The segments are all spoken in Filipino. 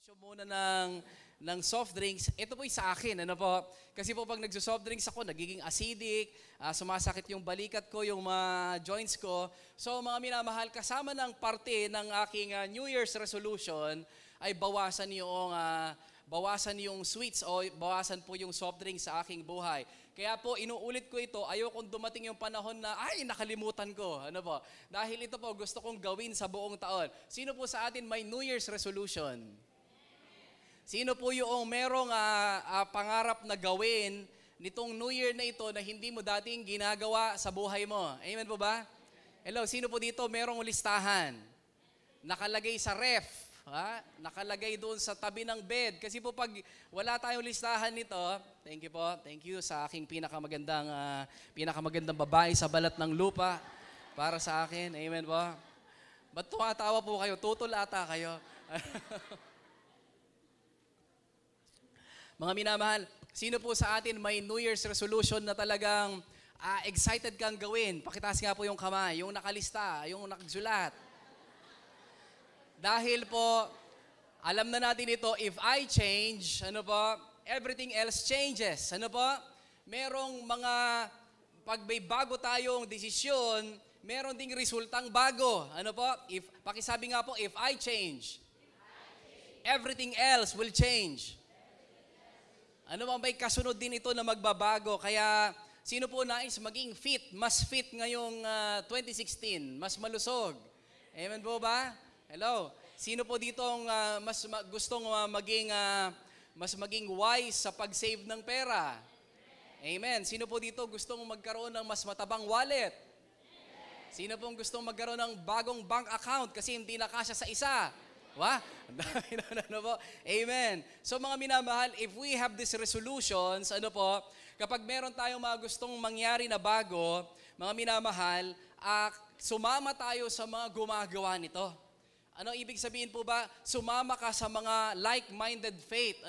Consume muna ng soft drinks. Ito po sa akin, ano po? Kasi po pag nagso-soft drinks ako, nagiging acidic, sumasakit yung balikat ko, yung mga joints ko. So mga minamahal, kasama ng parte ng aking New Year's resolution ay bawasan yung sweets o bawasan po yung soft drinks sa aking buhay. Kaya po, inuulit ko ito, ayokong dumating yung panahon na, nakalimutan ko. Ano po? Dahil ito po, gusto kong gawin sa buong taon. Sino po sa atin may New Year's resolution? Sino po yung merong pangarap na gawin nitong New Year na ito na hindi mo dating ginagawa sa buhay mo? Amen po ba? Hello, sino po dito merong listahan? Nakalagay sa ref. Nakalagay doon sa tabi ng bed. Kasi po pag wala tayong listahan nito, thank you po, thank you sa aking pinakamagandang babae sa balat ng lupa para sa akin. Amen po. Ba't tumatawa po kayo? Tutol ata kayo. Mga minamahal, sino po sa atin may New Year's resolution na talagang excited kang gawin? Pakitaas nga po yung kamay, yung nakalista, yung nakasulat. Dahil po, alam na natin ito, if I change, everything else changes. Merong pag may bago tayong desisyon, meron ding resultang bago. Pakisabi nga po, if I change, everything else will change. May kasunod din ito na magbabago. Kaya, sino po nais maging fit, mas fit ngayong 2016, mas malusog? Amen po ba? Hello. Sino po dito gustong mas maging wise sa pag-save ng pera? Amen. Sino po dito gustong magkaroon ng mas matabang wallet? Sino pong gustong magkaroon ng bagong bank account kasi hindi na kasya sa isa? Amen. So mga minamahal, if we have these resolutions, kapag meron tayong mga gustong mangyari na bago, mga minamahal, sumama tayo sa mga gumagawa nito. Ano ibig sabihin po ba? Sumama ka sa mga like-minded faith.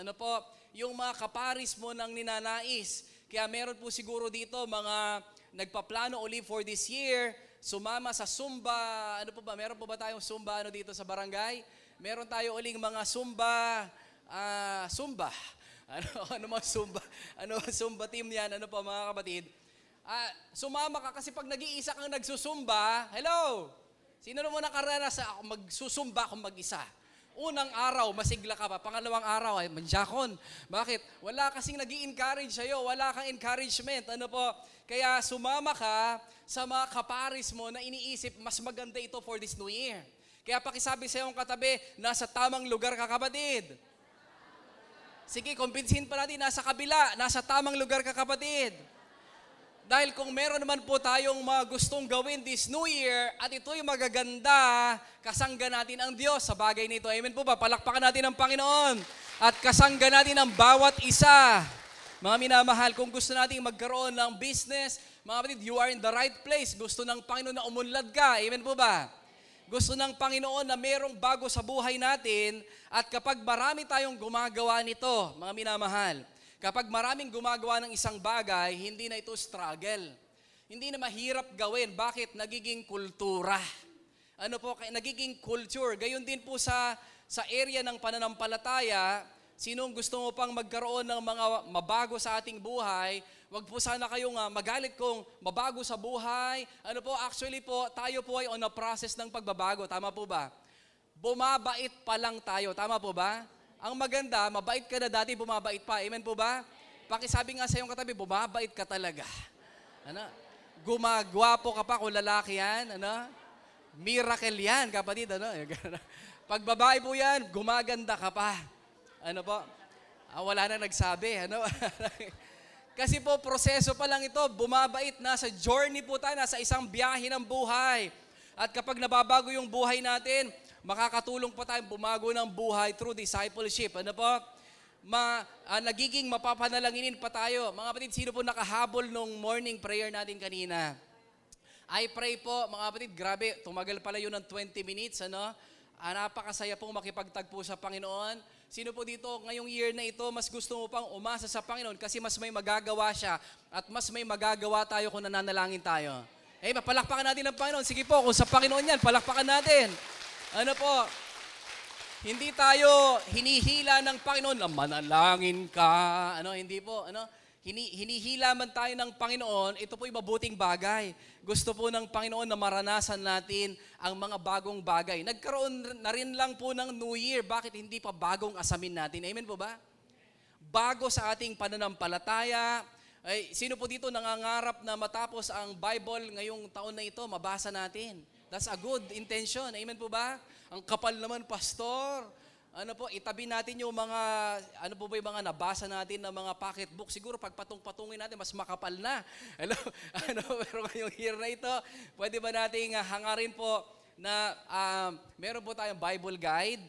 Yung mga kaparis mo ng ninanais. Kaya meron po siguro dito mga nagpaplano uli for this year, sumama sa Zumba. Meron po ba tayong Zumba dito sa barangay? Meron tayo uling mga Zumba. Mga Zumba? Zumba team yan? Mga kapatid? Sumama ka kasi pag nag-iisa kang nagsusumba, hello! Sino naman nakaranas sa magsusumba kung mag-isa? Unang araw, masigla ka pa. Pangalawang araw, manjakon. Bakit? Wala kasing nag-i-encourage sa'yo. Wala kang encouragement. Kaya sumama ka sa mga kaparis mo na iniisip, mas maganda ito for this new year. Kaya pakisabi sa iyong katabi, nasa tamang lugar ka, kapatid. Sige, kumbinsihin pa natin, nasa kabila, nasa tamang lugar ka, kapatid. Dahil kung meron naman po tayong mga gustong gawin this new year at ito'y magaganda, kasangga natin ang Diyos sa bagay nito. Amen po ba? Palakpakan natin ang Panginoon at kasangga natin ang bawat isa. Mga minamahal, kung gusto nating magkaroon ng business, mga kapatid, you are in the right place. Gusto ng Panginoon na umunlad ka. Amen po ba? Gusto ng Panginoon na merong bago sa buhay natin at kapag marami tayong gumagawa nito, mga minamahal, kapag maraming gumagawa ng isang bagay, hindi na ito struggle. Hindi na mahirap gawin. Bakit? Nagiging kultura. Nagiging culture. Gayon din po sa area ng pananampalataya, sinong gusto mo pang magkaroon ng mga mabago sa ating buhay, wag po sana kayong magalit kung mabago sa buhay. Actually po, tayo po ay on a process ng pagbabago. Tama po ba? Bumabait pa lang tayo. Tama po ba? Ang maganda, mabait ka na dati, bumabait pa. Amen po ba? Pakisabi nga sa iyong katabi, bumabait ka talaga. Gumagwapo ka pa kung lalaki yan. Miracle yan, kapatid. Pag babae po yan, gumaganda ka pa. Wala na nagsabi. Kasi po, proseso pa lang ito, bumabait, nasa journey po tayo, nasa isang biyahe ng buhay. At kapag nababago yung buhay natin, makakatulong pa tayong bumago ng buhay through discipleship. Nagiging mapapanalanginin pa tayo. Mga kapatid, sino po nakahabol nung morning prayer natin kanina? I pray po, mga kapatid, grabe, tumagal pala yun ng 20 minutes. Napakasaya pong makipagtagpo sa Panginoon. Sino po dito ngayong year na ito, mas gusto mo pang umasa sa Panginoon kasi mas may magagawa siya at mas may magagawa tayo kung nananalangin tayo. Palakpakan natin ang Panginoon. Sige po, kung sa Panginoon yan, palakpakan natin. Hindi tayo hinihila ng Panginoon na manalangin ka. Hindi po. Hinihila man tayo ng Panginoon, ito po'y mabuting bagay. Gusto po ng Panginoon na maranasan natin ang mga bagong bagay. Nagkaroon na rin lang po ng New Year. Bakit hindi pa bagong asamin natin? Amen po ba? Bago sa ating pananampalataya. Ay, sino po dito nangangarap na matapos ang Bible ngayong taon na ito, mabasa natin? That's a good intention. Amen po ba? Ang kapal naman, pastor. Itabi natin yung mga, yung mga nabasa natin na mga pocketbook. Siguro pag patungin natin, mas makapal na. Pero ngayong year na ito, pwede ba nating hangarin po na meron po tayong Bible guide.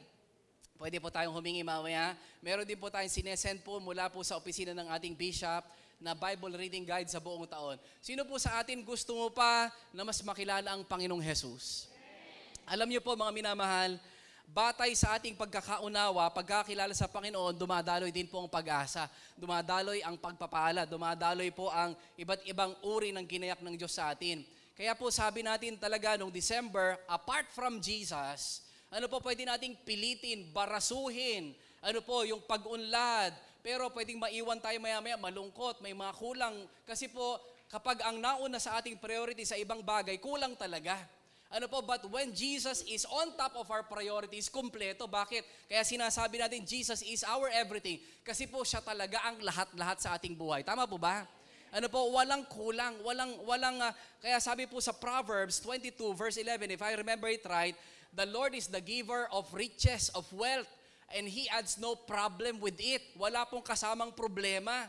Pwede po tayong humingi mamaya. Meron din po tayong sinesend po mula po sa opisina ng ating bishop na Bible reading guide sa buong taon. Sino po sa atin gusto mo pa na mas makilala ang Panginoong Jesus? Alam niyo po mga minamahal, batay sa ating pagkakaunawa, pagkakilala sa Panginoon, dumadaloy din po ang pag-asa. Dumadaloy ang pagpapala. Dumadaloy po ang iba't ibang uri ng ginayak ng Diyos sa atin. Kaya po sabi natin talaga noong December, apart from Jesus, pwede nating pilitin, barasuhin, yung pag-unlad. Pero pwedeng maiwan tayo maya-maya, malungkot, may mga kulang. Kasi po, kapag ang nauna sa ating priority sa ibang bagay, kulang talaga. But when Jesus is on top of our priorities, kumpleto. Bakit? Kaya sinasabi natin, Jesus is our everything. Kasi po, siya talaga ang lahat-lahat sa ating buhay. Tama po ba? Walang kulang, kaya sabi po sa Proverbs 22 verse 11, if I remember it right, the Lord is the giver of riches, of wealth, and He adds no problem with it. Wala pong kasamang problema.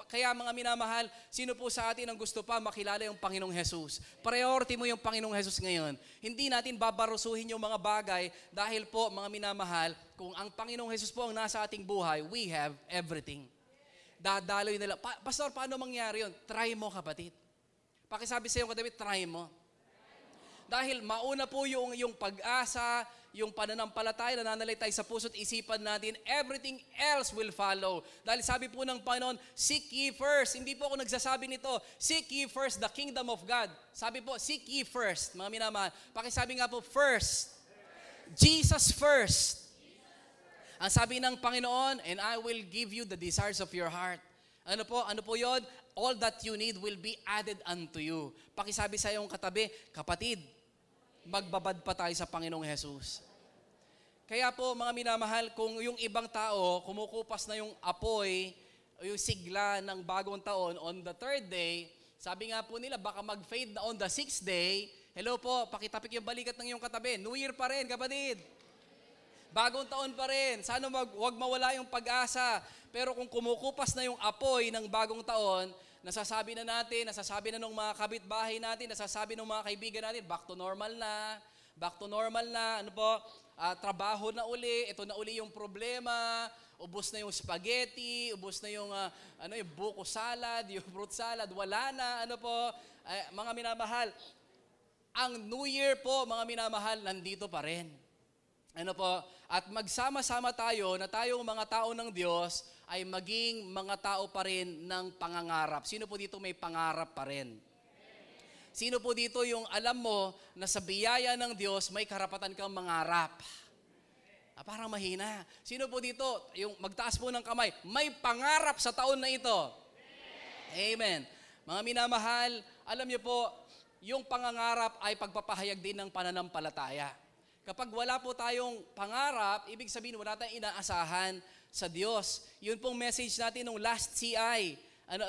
Kaya mga minamahal, sino po sa atin ang gusto pa makilala yung Panginoong Jesus? Priority mo yung Panginoong Jesus ngayon. Hindi natin babarusuhin yung mga bagay dahil po mga minamahal, kung ang Panginoong Jesus po ang nasa ating buhay, we have everything. Dadaloy nila. Pastor, paano mangyari yun? Try mo, kapatid. Pakisabi sa iyo, katabi, try mo. Dahil mauna po yung pag-asa, yung pananampalataya, nananalay tayo sa puso't isipan natin, everything else will follow. Dahil sabi po ng Panginoon, seek ye first. Hindi po ako nagsasabi nito, seek ye first the kingdom of God. Sabi po, seek ye first. Mga minamahal, pakisabi nga po, first. Jesus first. Ang sabi ng Panginoon, and I will give you the desires of your heart. Ano po yun? All that you need will be added unto you. Pakisabi sa iyong katabi, kapatid, magbabad pa tayo sa Panginoong Jesus. Kaya po, mga minamahal, kung yung ibang tao, kumukupas na yung apoy, yung sigla ng bagong taon on the third day, sabi nga po nila, baka mag-fade na on the sixth day. Hello po, pakitapik yung balikat ng iyong katabi. New Year pa rin, kapatid. Bagong taon pa rin. Sana wag mawala yung pag-asa. Pero kung kumukupas na yung apoy ng bagong taon, nasasabi na ng mga kabitbahay natin, nasasabi ng mga kaibigan natin, back to normal na, trabaho na uli, ito na uli yung problema, ubos na yung spaghetti, ubos na yung, yung buko salad, yung fruit salad, wala na, mga minamahal. Ang New Year po, mga minamahal, nandito pa rin. At magsama-sama tayo na tayong mga tao ng Diyos ay maging mga tao pa rin ng pangangarap. Sino po dito may pangarap pa rin? Sino po dito yung alam mo na sa biyaya ng Diyos may karapatan kang mangarap? Parang mahina. Sino po dito, yung magtaas po ng kamay, may pangarap sa taon na ito? Amen. Mga minamahal, alam niyo po, yung pangangarap ay pagpapahayag din ng pananampalataya. Kapag wala po tayong pangarap, ibig sabihin wala tayong inaasahan sa Diyos. Yun pong message natin nung last CI.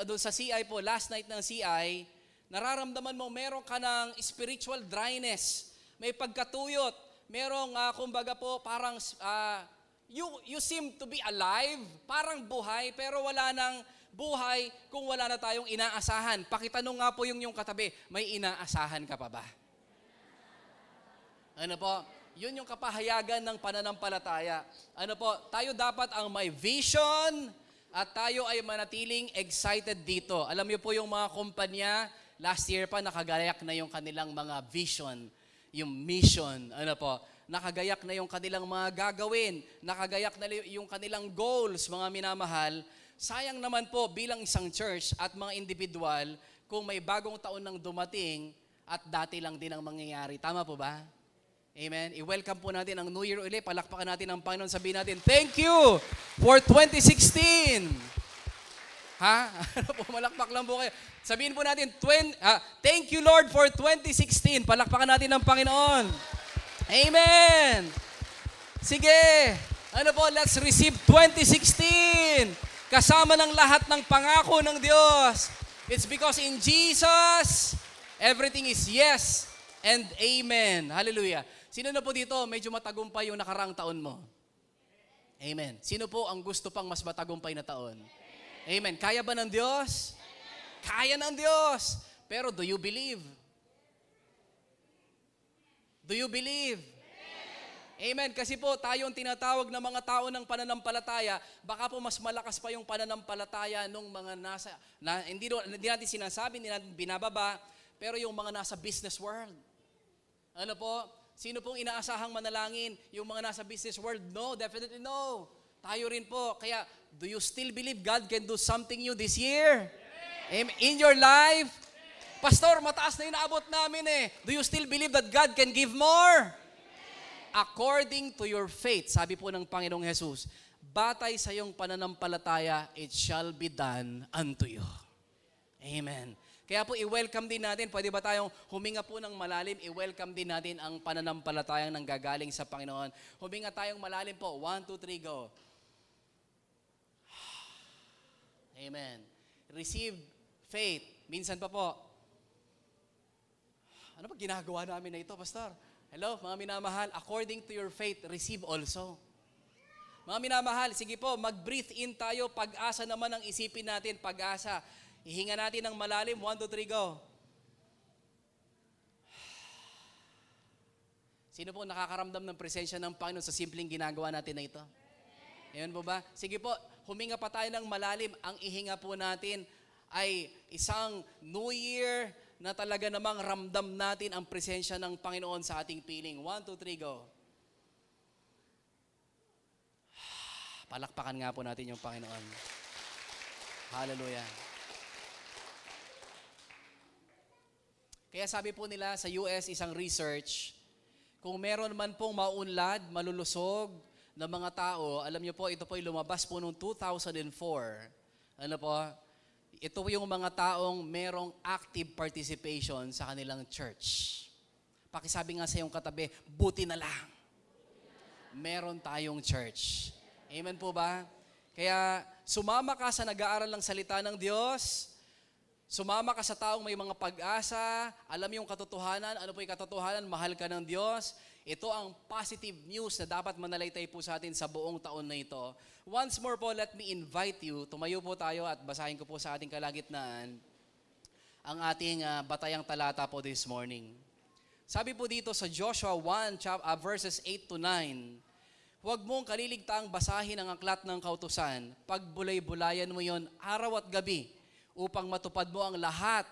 Doon sa CI po, last night ng CI, nararamdaman mo meron ka ng spiritual dryness. May pagkatuyot. Merong, kumbaga po, parang you seem to be alive, parang buhay, pero wala nang buhay kung wala na tayong inaasahan. Pakitanong nga po yung katabi, may inaasahan ka pa ba? Yun yung kapahayagan ng pananampalataya. Tayo dapat ang may vision at tayo ay manatiling excited dito. Alam niyo po yung mga kumpanya, last year pa nakagayak na yung kanilang mga vision, yung mission. Nakagayak na yung kanilang mga gagawin, nakagayak na yung kanilang goals, mga minamahal. Sayang naman po bilang isang church at mga individual kung may bagong taon nang dumating at dati lang din ang mangyayari. Tama po ba? Amen. I-welcome po natin ang New Year ulit. Palakpakan natin ang Panginoon. Sabihin natin, thank you for 2016. Ha? Ano po, malakpak lang po kayo. Sabihin po natin, thank you Lord for 2016. Palakpakan natin ang Panginoon. Amen. Sige. Ano po, let's receive 2016. Kasama ng lahat ng pangako ng Diyos. It's because in Jesus, everything is yes and amen. Hallelujah. Sino na po dito, medyo matagumpay yung nakaraang taon mo? Amen. Sino po ang gusto pang mas matagumpay na taon? Amen. Kaya ba ng Diyos? Kaya ng Diyos. Pero do you believe? Do you believe? Amen. Kasi po tayo ang tinatawag na mga tao ng pananampalataya, baka po mas malakas pa yung pananampalataya nung mga hindi natin sinasabi, hindi natin binababa, pero yung mga nasa business world. Ano po? Sino pong inaasahang manalangin? Yung mga nasa business world? No, definitely no. Tayo rin po. Kaya, do you still believe God can do something new this year? Amen. In your life? Pastor, mataas na yung naabot namin eh. Do you still believe that God can give more? According to your faith, sabi po ng Panginoong Jesus, batay sa iyong pananampalataya, it shall be done unto you. Amen. Kaya po, i-welcome din natin, pwede ba tayong huminga po ng malalim, i-welcome din natin ang pananampalatayang nanggagaling sa Panginoon. Huminga tayong malalim po. 1, 2, 3, go. Amen. Receive faith. Minsan pa po. Ano ba ginagawa namin na ito, Pastor? Hello, mga minamahal. According to your faith, receive also. Mga minamahal, sige po, mag-breathe in tayo. Pag-asa naman ang isipin natin, pag-asa. Ihinga natin ng malalim. 1, 2, 3, go. Sino po nakakaramdam ng presensya ng Panginoon sa simpleng ginagawa natin na ito? Ayan po ba? Sige po, huminga pa tayo ng malalim. Ang ihinga po natin ay isang New Year na talaga namang ramdam natin ang presensya ng Panginoon sa ating piling. 1, 2, 3, go. Palakpakan nga po natin yung Panginoon. Hallelujah. Kaya sabi po nila sa US, isang research, kung meron man pong maunlad, malulusog na mga tao, alam niyo po, ito po yung lumabas po noong 2004. Ano po? Ito po yung mga taong merong active participation sa kanilang church. Pakisabi nga sa iyong katabi, buti na lang. Meron tayong church. Amen po ba? Kaya sumama ka sa nag-aaral ng salita ng Diyos. Sumama ka sa taong may mga pag-asa, alam yung katotohanan, ano po yung katotohanan, mahal ka ng Diyos. Ito ang positive news na dapat manalaytay po sa atin sa buong taon na ito. Once more po, let me invite you, tumayo po tayo at basahin ko po sa ating kalagitnaan ang ating batayang talata po this morning. Sabi po dito sa Joshua 1, verses 8 to 9, huwag mong kaliligtaang basahin ang aklat ng kautusan, pagbulay-bulayan mo yon araw at gabi, upang matupad mo ang lahat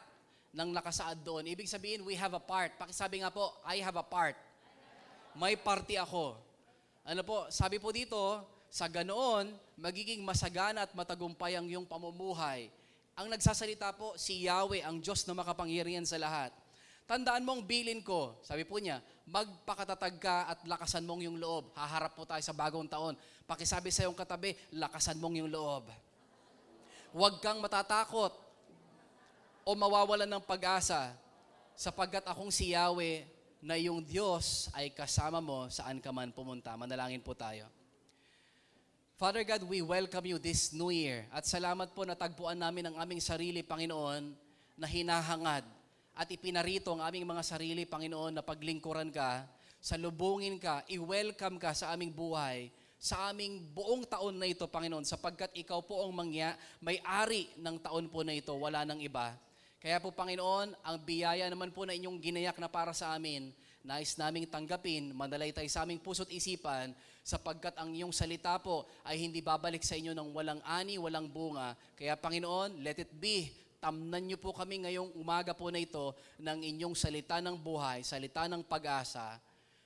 ng nakasaad doon. Ibig sabihin, we have a part. Pakisabi nga po, I have a part. May party ako. Ano po, sabi po dito, sa ganoon, magiging masagana at matagumpay ang iyong pamumuhay. Ang nagsasalita po, si Yahweh, ang Diyos na makapangyarihan sa lahat. Tandaan mong bilin ko, sabi po niya, magpakatatag ka at lakasan mong yung loob. Haharap po tayo sa bagong taon. Pakisabi sa iyong katabi, lakasan mong yung loob. Huwag kang matatakot o mawawalan ng pag-asa sapagkat akong si Yahweh na yung Diyos ay kasama mo saan ka man pumunta. Manalangin po tayo. Father God, we welcome you this New Year at salamat po na tagpuan namin ang aming sarili, Panginoon, na hinahangad at ipinarito ang aming mga sarili, Panginoon, na paglingkuran ka, salubungin ka, i-welcome ka sa aming buhay, sa aming buong taon na ito, Panginoon, sapagkat ikaw po ang may-ari ng taon po na ito, wala nang iba. Kaya po, Panginoon, ang biyaya naman po na inyong ginayak na para sa amin, nais naming tanggapin, mandalaytay sa aming puso't isipan, sapagkat ang iyong salita po ay hindi babalik sa inyo ng walang ani, walang bunga. Kaya, Panginoon, let it be. Tamnan niyo po kami ngayong umaga po na ito ng inyong salita ng buhay, salita ng pag-asa,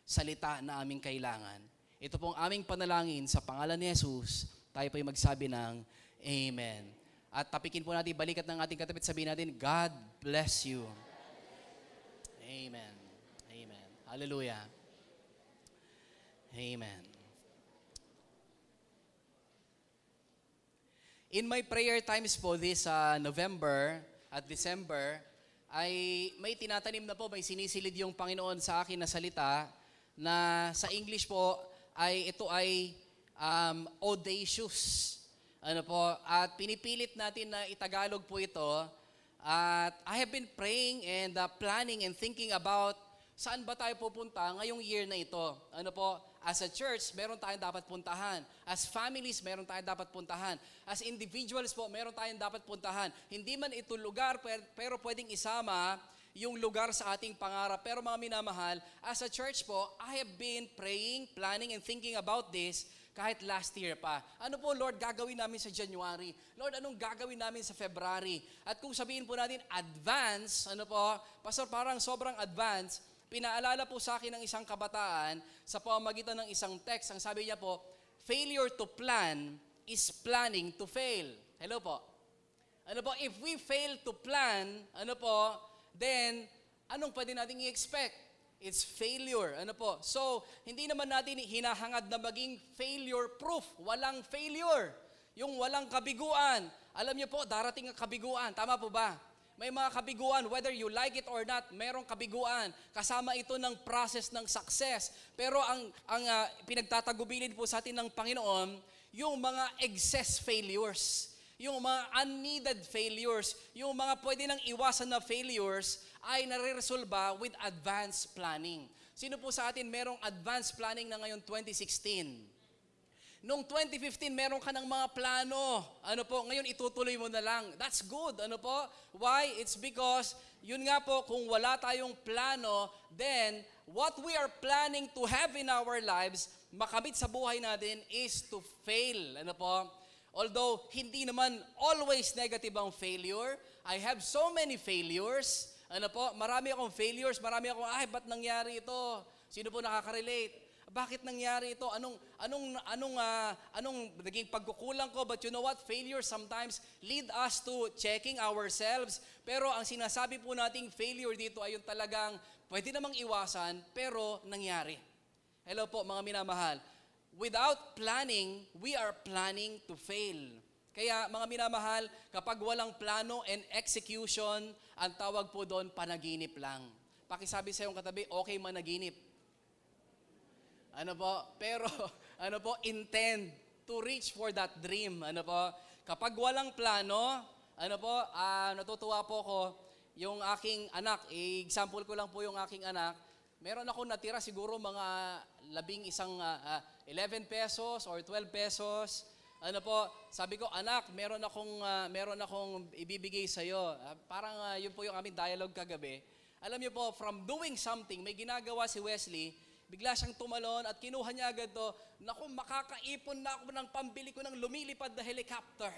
salita na aming kailangan. Ito pong aming panalangin sa pangalan ni Jesus, tayo po'y magsabi ng Amen. At tapikin po natin, balikat ng ating katabi at sabihin natin, God bless you. Amen. Amen. Hallelujah. Amen. In my prayer times po this November at December, ay may tinatanim na po, may sinisilid yung Panginoon sa akin na salita na sa English po ay ito ay audacious. Ano po, at pinipilit natin na itagalog po ito. At I have been praying and planning and thinking about saan ba tayo pupunta ngayong year na ito. Ano po, as a church, meron tayong dapat puntahan. As families, meron tayong dapat puntahan. As individuals po, meron tayong dapat puntahan. Hindi man ito lugar, pero pwedeng isama yung lugar sa ating pangarap. Pero mga minamahal, as a church po, I have been praying, planning, and thinking about this kahit last year pa. Ano po, Lord, gagawin namin sa January? Lord, anong gagawin namin sa February? At kung sabihin po natin, advance, ano po, Pastor, parang sobrang advance, pinaalala po sa akin ng isang kabataan sa pamamagitan ng isang text. Ang sabi niya po, failure to plan is planning to fail. Hello po. Ano po, if we fail to plan, ano po, then, anong pwede natin i-expect? It's failure. Ano po? So, hindi naman natin hinahangad na maging failure-proof. Walang failure. Yung walang kabiguan. Alam niyo po, darating ang kabiguan. Tama po ba? May mga kabiguan, whether you like it or not, merong kabiguan. Kasama ito ng process ng success. Pero ang pinagtatagubilin po sa atin ng Panginoon, yung mga excess failures, yung mga unneeded failures, yung mga pwede nang iwasan na failures, ay nare-resolba with advanced planning. Sino po sa atin merong advanced planning na ngayon 2016? Noong 2015, meron ka ng mga plano. Ano po, ngayon itutuloy mo na lang. That's good. Ano po? Why? It's because, yun nga po, kung wala tayong plano, then what we are planning to have in our lives, makamit sa buhay natin, is to fail. Ano po? Although, hindi naman always negative ang failure. I have so many failures. Ano po? Marami akong failures. Marami akong, ba't nangyari ito? Sino po nakaka-relate? Bakit nangyari ito? Anong naging pagkukulang ko? But you know what? Failure sometimes lead us to checking ourselves. Pero ang sinasabi po nating failure dito ay yung talagang pwede namang iwasan, pero nangyari. Hello po, mga minamahal. Without planning, we are planning to fail. Kaya mga minamahal, kapag walang plano and execution, ang tawag po doon, panaginip lang. Pakisabi sa iyong katabi, okay managinip. Ano po? Pero, ano po, intend to reach for that dream. Ano po? Kapag walang plano, ano po, natutuwa po ko, yung aking anak, example ko lang po yung aking anak, meron ako natira siguro mga 11 pesos or 12 pesos. Ano po, sabi ko, anak, meron akong ibibigay sa iyo. Parang yun po yung aming dialogue kagabi. Alam niyo po, from doing something, may ginagawa si Wesley, bigla siyang tumalon at kinuha niya agad to, naku, makakaipon na ako ng pambili ko ng lumilipad na helicopter.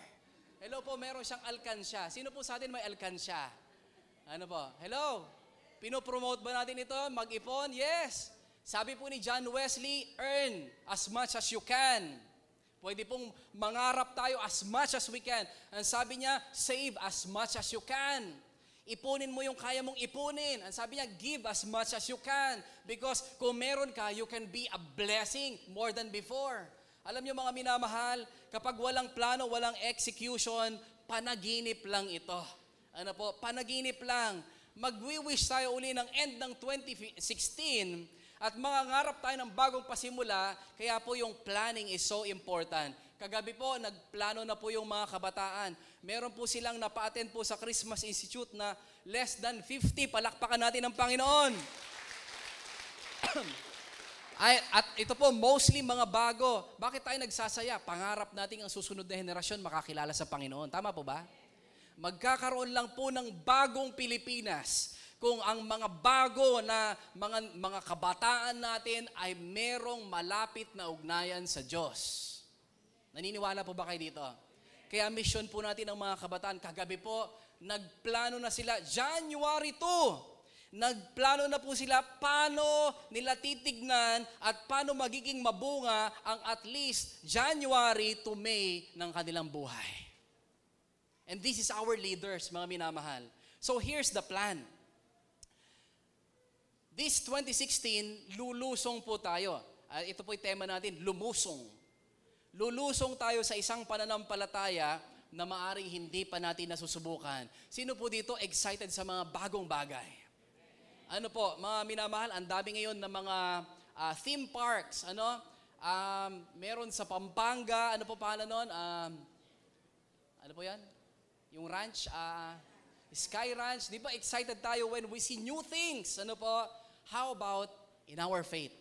Hello po, meron siyang alkansya. Sino po sa atin may alkansya? Ano po? Hello? Pinopromote ba natin ito? Mag-ipon? Yes. Sabi po ni John Wesley, earn as much as you can. Pwede pong mangarap tayo as much as we can. Ang sabi niya, save as much as you can. Ipunin mo yung kaya mong ipunin. Ang sabi niya, give as much as you can. Because kung meron ka, you can be a blessing more than before. Alam niyo mga minamahal, kapag walang plano, walang execution, panaginip lang ito. Ano po? Panaginip lang. Magwi-wish tayo uli ng end ng 2016 at mangangarap tayo ng bagong pasimula, kaya po yung planning is so important. Kagabi po, nagplano na po yung mga kabataan. Meron po silang napa-attend po sa Christmas Institute na less than 50. Palakpakan natin ang Panginoon. At ito po, mostly mga bago. Bakit tayo nagsasaya? Pangarap natin ang susunod na henerasyon makakilala sa Panginoon. Tama po ba? Magkakaroon lang po ng bagong Pilipinas kung ang mga bago na mga kabataan natin ay merong malapit na ugnayan sa Diyos. Naniniwala po ba kayo dito? Kaya mission po natin ang mga kabataan. Kagabi po, nagplano na sila. January 2, nagplano na po sila paano nila titignan at paano magiging mabunga ang at least January to May ng kanilang buhay. And this is our leaders, mga minamahal. So here's the plan. This 2016, lulusong po tayo. Ito po yung tema natin, lumusong. Lulusong tayo sa isang pananampalataya na maaring hindi pa natin nasusubukan. Sino po dito excited sa mga bagong bagay? Ano po, mga minamahal, ang dami ngayon ng mga theme parks. Meron sa Pampanga, ano po pangalan nun? Ano po yan? Yung ranch, Sky Ranch. Di ba excited tayo when we see new things? Ano po? How about in our faith?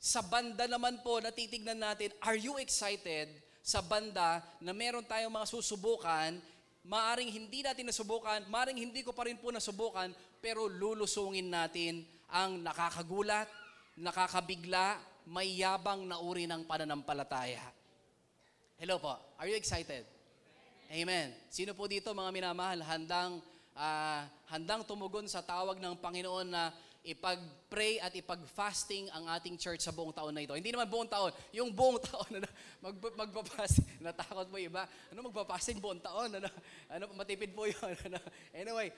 Sa banda naman po, natitignan natin, are you excited sa banda na meron tayong mga susubukan, maaring hindi natin nasubukan, maaring hindi ko pa rin po nasubukan, pero lulusungin natin ang nakakagulat, nakakabigla, may yabang na uri ng pananampalataya. Hello po, are you excited? Amen. Sino po dito mga minamahal, handang tumugon sa tawag ng Panginoon na ipag-pray at ipag-fasting ang ating church sa buong taon na ito? Hindi naman buong taon, yung buong taon, magpa-fasting. Natakot po iba. Magpa-fasting buong taon? Matipid po yun. Anyway,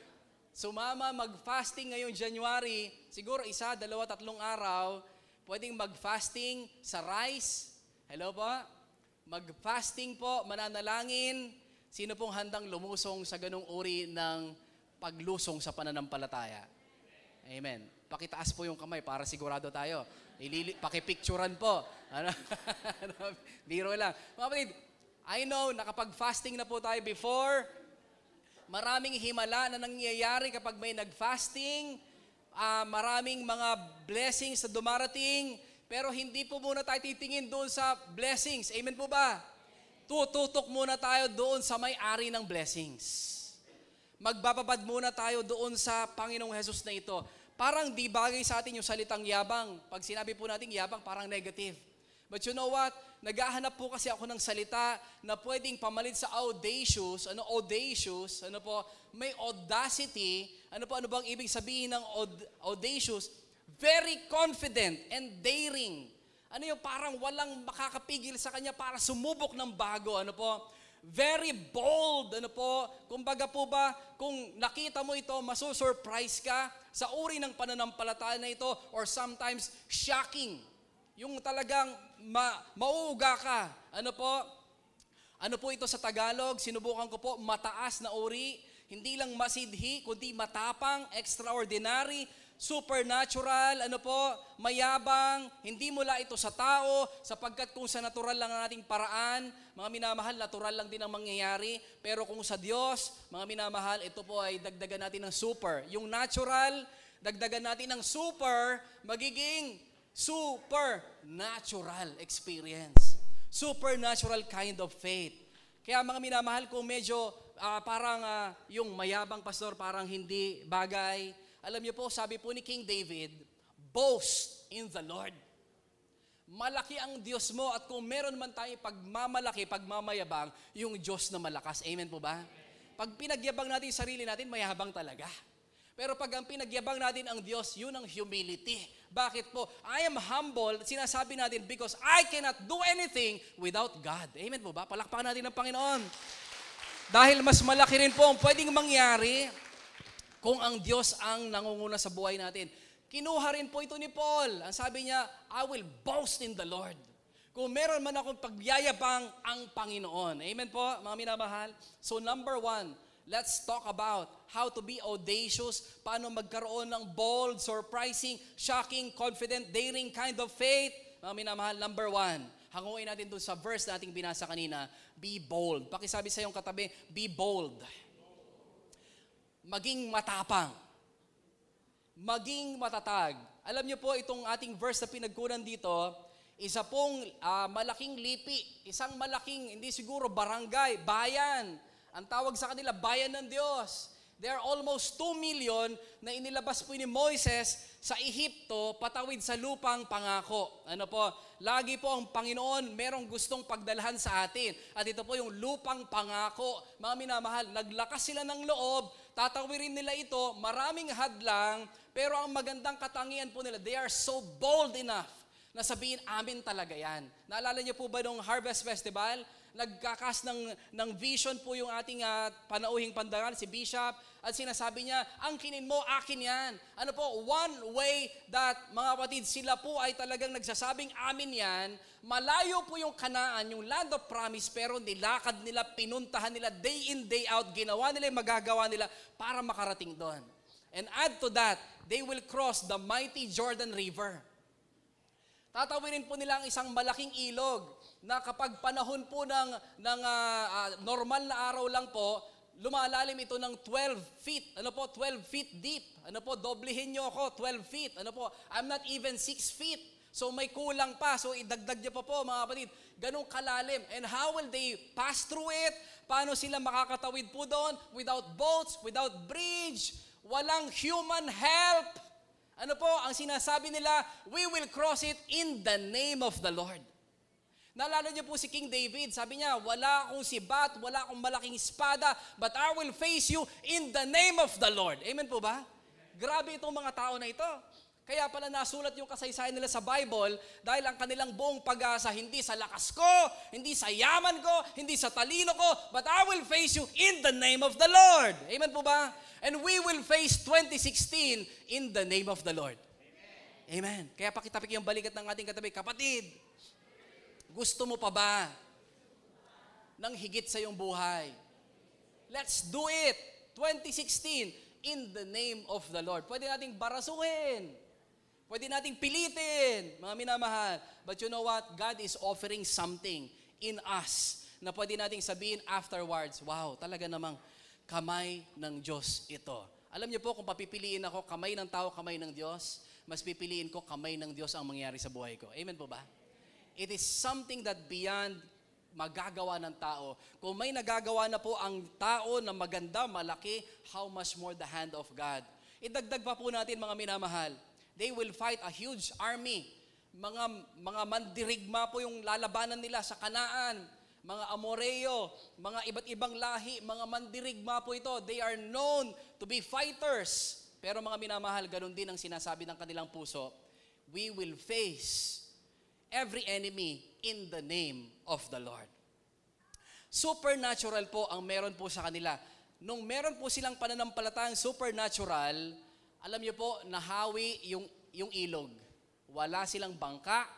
sumama mag-fasting ngayong January, siguro 1, 2, 3 araw, pwedeng mag-fasting sa rice. Hello po? Mag-fasting po, mananalangin. Sino pong handang lumusong sa ganung uri ng paglusong sa pananampalataya? Amen. Pakitaas po yung kamay para sigurado tayo. Pakipicturan po. Biro lang. Mga kapatid, I know, nakapag-fasting na po tayo before. Maraming himala na nangyayari kapag may nag-fasting. Maraming mga blessings na dumarating. Pero hindi po muna tayo titingin doon sa blessings. Amen po ba? Tututok muna tayo doon sa may-ari ng blessings. Magbababad muna tayo doon sa Panginoong Hesus na ito. Parang di bagay sa atin yung salitang yabang. Pag sinabi po natin yabang, parang negative. But you know what? Naghahanap po kasi ako ng salita na pwedeng pamalit sa audacious. Audacious? May audacity. Ano bang ibig sabihin ng audacious? Very confident and daring. Parang walang makakapigil sa kanya para sumubok ng bago. Very bold. Kumbaga po ba, kung nakita mo ito, masusurprise ka sa uri ng pananampalataya na ito, or sometimes shocking. Yung talagang mauuga ka. Ano po ito sa Tagalog? Sinubukan ko po, mataas na uri. Hindi lang masidhi, kundi matapang, extraordinary, supernatural, mayabang, hindi mula ito sa tao, sapagkat kung sa natural lang ang ating paraan, mga minamahal, natural lang din ang mangyayari, pero kung sa Diyos, mga minamahal, ito po ay dagdagan natin ng super. Yung natural, dagdagan natin ng super, magiging supernatural experience. Supernatural kind of faith. Kaya mga minamahal, kung medyo yung mayabang pastor, parang hindi bagay, alam niyo po, sabi po ni King David, boast in the Lord. Malaki ang Diyos mo at kung meron man tayo pagmamalaki, pagmamayabang, yung Diyos na malakas. Amen po ba? Pag pinagyabang natin yung sarili natin, mayabang talaga. Pero pag ang pinagyabang natin ang Diyos, yun ang humility. Bakit po? I am humble, sinasabi natin, because I cannot do anything without God. Amen po ba? Palakpakan natin ng Panginoon. Dahil mas malaki rin po ang pwedeng mangyari kung ang Diyos ang nangunguna sa buhay natin. Kinuha rin po ito ni Paul. Ang sabi niya, I will boast in the Lord. Kung meron man akong pagyayabang ang Panginoon. Amen po, mga minamahal? So number 1, let's talk about how to be audacious, paano magkaroon ng bold, surprising, shocking, confident, daring kind of faith. Mga minamahal, number 1, hanguin natin doon sa verse nating binasa kanina, be bold. Pakisabi sa iyong katabi, be bold. Maging matapang. Maging matatag. Alam niyo po, itong ating verse na pinagkunan dito, isa pong malaking lipi, isang malaking, hindi siguro barangay, bayan. Ang tawag sa kanila, bayan ng Diyos. There are almost 2 million na inilabas po ni Moises sa Ehipto patawid sa lupang pangako. Lagi po ang Panginoon merong gustong pagdalhan sa atin. At ito po yung lupang pangako. Mga minamahal, naglakas sila ng loob, tatawirin nila ito, maraming hadlang, pero ang magandang katangian po nila, they are so bold enough na sabihin, amin talaga yan. Naalala niyo po ba nung Harvest Festival? Nagkakas ng vision po yung ating panauhing pandangal, si Bishop, at sinasabi niya, angkinin mo, akin yan. Ano po, one way that, mga kapatid, sila po ay talagang nagsasabing amin yan, malayo po yung Kanaan, yung land of promise, pero nilakad nila, pinuntahan nila, day in, day out, ginawa nila yung magagawa nila para makarating doon. And add to that, they will cross the mighty Jordan River. Tatawirin po nila ang isang malaking ilog na kapag panahon po ng normal na araw lang po, lumalalim ito ng 12 feet. Ano po? 12 feet deep. Ano po? Doblehin nyo ako, 12 feet. Ano po? I'm not even 6 feet. So may kulang pa. So idagdag nyo pa po, mga kapatid. Ganong kalalim. And how will they pass through it? Paano sila makakatawid po doon? Without boats, without bridge, walang human help. Ano po, ang sinasabi nila, we will cross it in the name of the Lord. Naalala niyo po si King David, sabi niya, wala akong sibat, wala akong malaking espada, but I will face you in the name of the Lord. Amen po ba? Grabe itong mga tao na ito. Kaya pala nasulat yung kasaysayan nila sa Bible dahil ang kanilang buong pag-asa, hindi sa lakas ko, hindi sa yaman ko, hindi sa talino ko, but I will face you in the name of the Lord. Amen po ba? And we will face 2016 in the name of the Lord. Amen. Kaya pakitapik yung balikat ng ating katabi, kapatid, gusto mo pa ba ng higit sa iyong buhay? Let's do it. 2016 in the name of the Lord. Pwede nating barasuhin. Pwede nating pilitin, mga minamahal. But you know what? God is offering something in us na pwede nating sabihin afterwards, wow, talaga namang kamay ng Diyos ito. Alam niyo po, kung papipiliin ako, kamay ng tao, kamay ng Diyos, mas pipiliin ko, kamay ng Diyos ang mangyari sa buhay ko. Amen po ba? It is something that beyond magagawa ng tao. Kung may nagagawa na po ang tao na maganda, malaki, how much more the hand of God. Idagdag pa po natin, mga minamahal. They will fight a huge army. Mga mandirigma po yung lalabanan nila sa Kanaan. Mga Amoreo, mga iba't ibang lahi, mga mandirigma po ito. They are known to be fighters. Pero mga minamahal, ganun din ang sinasabi ng kanilang puso. We will face every enemy in the name of the Lord. Supernatural po ang meron po sa kanila. Nung meron po silang pananampalatayang supernatural, alam niyo po, nahawi yung ilog. Wala silang bangka,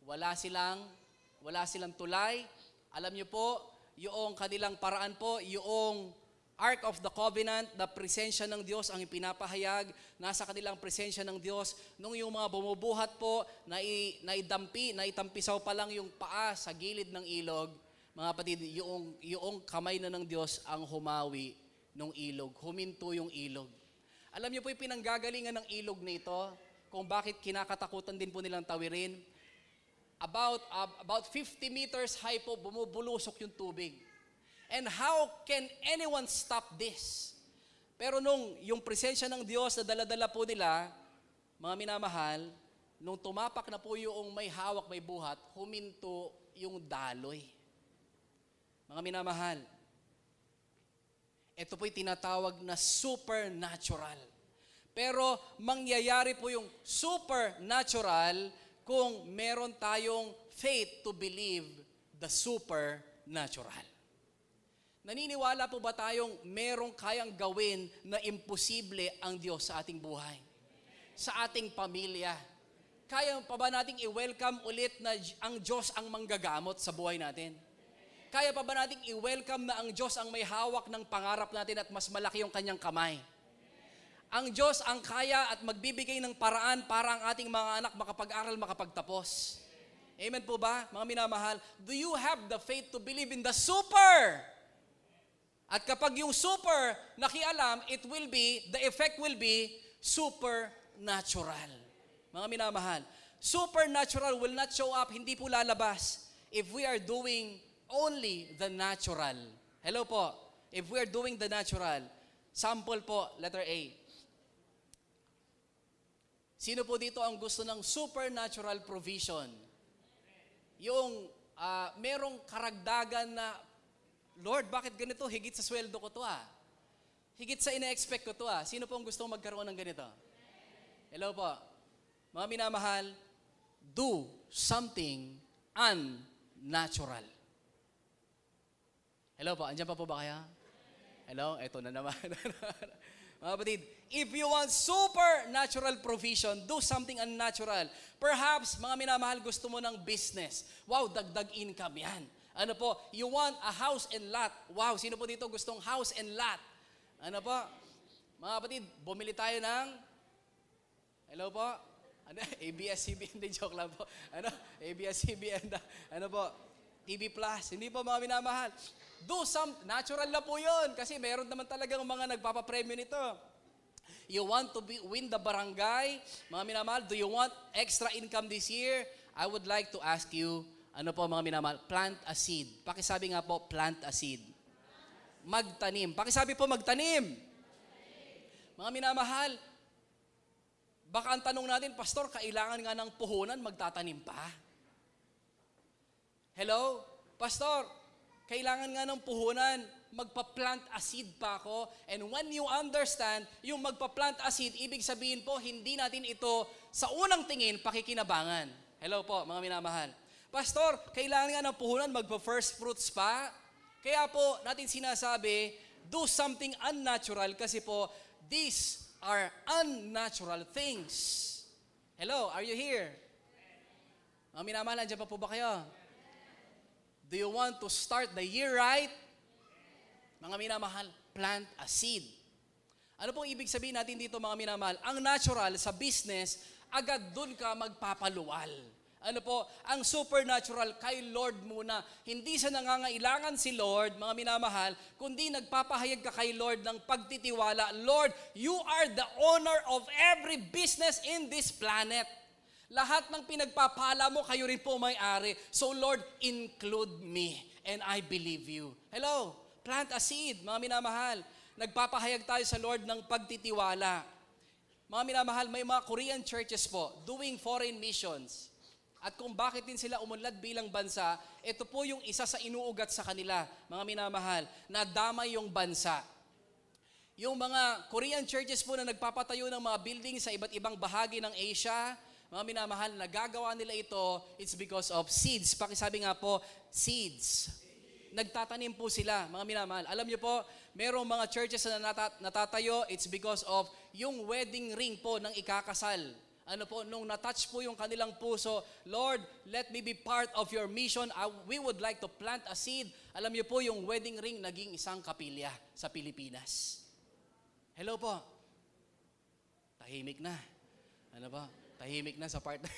wala silang tulay. Alam niyo po, yung kanilang paraan po, yung Ark of the Covenant, na presensya ng Diyos ang ipinapahayag, nasa kanilang presensya ng Diyos. Nung yung mga bumubuhat po, naitampisaw pa lang yung paa sa gilid ng ilog, mga kapatid, yung kamay na ng Diyos ang humawi ng ilog. Huminto yung ilog. Alam niyo po yung pinanggagalingan ng ilog nito, kung bakit kinakatakutan din po nilang tawirin. About 50 meters high po, bumubulusok yung tubig. And how can anyone stop this? Pero nung yung presensya ng Diyos na dala-dala po nila, mga minamahal, nung tumapak na po yung may hawak, may buhat, huminto yung daloy. Mga minamahal, ito po'y tinatawag na supernatural. Pero mangyayari po yung supernatural kung meron tayong faith to believe the supernatural. Naniniwala po ba tayong merong kayang gawin na imposible ang Diyos sa ating buhay? Sa ating pamilya? Kaya pa ba nating i-welcome ulit na ang Diyos ang manggagamot sa buhay natin? Kaya pa ba nating i-welcome na ang Diyos ang may hawak ng pangarap natin at mas malaki yung kanyang kamay? Ang Diyos ang kaya at magbibigay ng paraan para ang ating mga anak makapag-aral, makapagtapos. Amen po ba, mga minamahal? Do you have the faith to believe in the super? At kapag yung super nakialam, the effect will be supernatural. Mga minamahal, supernatural will not show up, hindi po lalabas if we are doing only the natural. Hello po. If we are doing the natural. Sample po, letter A. Sino po dito ang gusto ng supernatural provision? Yung merong karagdagan na, Lord, bakit ganito? Higit sa sweldo ko to Higit sa ina-expect ko to Sino po ang gustong magkaroon ng ganito? Hello po. Mga minamahal, do something unnatural. Hello po, andyan pa po ba kaya? Hello? Eto na naman. Mga kapatid, if you want supernatural provision, do something unnatural. Perhaps, mga minamahal, gusto mo ng business. Wow, dagdag income yan. Ano po, you want a house and lot. Wow, sino po dito gustong house and lot? Ano po, mga kapatid, bumili tayo ng, hello po, ano, ABS-CBN, hindi, joke lang po. Ano, ABS-CBN, ano po, TV Plus, hindi po mga minamahal. Do some, natural na po yun, kasi meron naman talagang mga nagpapapremyo nito. You want to win the barangay, mga minamahal, do you want extra income this year? I would like to ask you, ano po mga minamahal, plant a seed. Pakisabi nga po, plant a seed. Magtanim. Pakisabi po, magtanim. Mga minamahal, baka ang tanong natin, Pastor, kailangan nga ng puhunan, magtatanim pa? Hello? Pastor, kailangan nga ng puhunan, magpa-plant a seed pa ako. And when you understand, yung magpa-plant a seed, ibig sabihin po, hindi natin ito sa unang tingin pakikinabangan. Hello po, mga minamahal. Pastor, kailangan nga ng puhunan, magpa-first fruits pa? Kaya po, natin sinasabi, do something unnatural kasi po, these are unnatural things. Hello, are you here? Mga minamahal, andyan pa po ba kayo? Do you want to start the year right? Mga minamahal, plant a seed. Ano pong ibig sabihin natin dito mga minamahal? Ang natural sa business, agad dun ka magpapaluwal. Ano po, ang supernatural kay Lord muna. Hindi sa nangangailangan si Lord, mga minamahal, kundi nagpapahayag ka kay Lord ng pagtitiwala. Lord, you are the owner of every business in this planet. Lahat ng pinagpapala mo, kayo rin po may-ari. So Lord, include me and I believe you. Hello, plant a seed, mga minamahal. Nagpapahayag tayo sa Lord ng pagtitiwala. Mga minamahal, may mga Korean churches po doing foreign missions. At kung bakit din sila umunlad bilang bansa, ito po yung isa sa inuugat sa kanila, mga minamahal, na damay yung bansa. Yung mga Korean churches po na nagpapatayo ng mga building sa iba't ibang bahagi ng Asia, mga minamahal, nagagawa nila ito, it's because of seeds. Pakisabi nga po, seeds. Nagtatanim po sila, mga minamahal. Alam niyo po, merong mga churches na natatayo, it's because of yung wedding ring po ng ikakasal. Ano po, nung natouch po yung kanilang puso, Lord, let me be part of your mission. We would like to plant a seed. Alam niyo po, yung wedding ring naging isang kapilya sa Pilipinas. Hello po. Tahimik na. Ano ba? Tahimik na sa part na,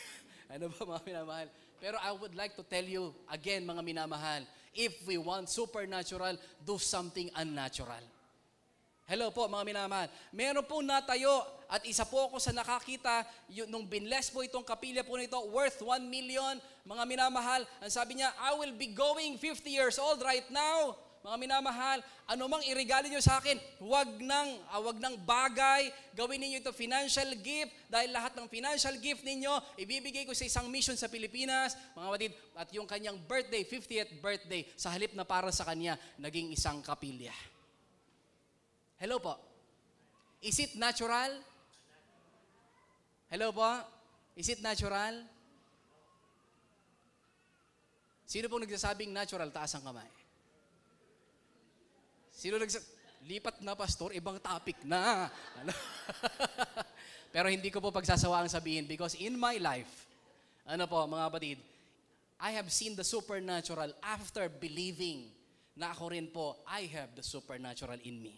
ano ba mga minamahal? Pero I would like to tell you, again mga minamahal, if we want supernatural, do something unnatural. Hello po mga minamahal. Meron po natayo at isa po ako sa nakakita, nung binless po itong kapilya po nito, worth 1 million, mga minamahal. Ang sabi niya, I will be going 50 years old right now. Mga minamahal, anumang irigalo nyo sa akin, wag nang bagay, gawin ninyo ito financial gift, dahil lahat ng financial gift ninyo, ibibigay ko sa isang mission sa Pilipinas, mga kapatid, at yung kanyang birthday, 50th birthday, sa halip na para sa kanya, naging isang kapilya. Hello po. Is it natural? Hello po. Is it natural? Sino pong nagsasabing natural? Taas ang kamay. Sino lipat na pastor, ibang topic na. Ano? Pero hindi ko po pagsasawaang sabihin because in my life, ano po mga kapatid, I have seen the supernatural after believing na ako rin po, I have the supernatural in me.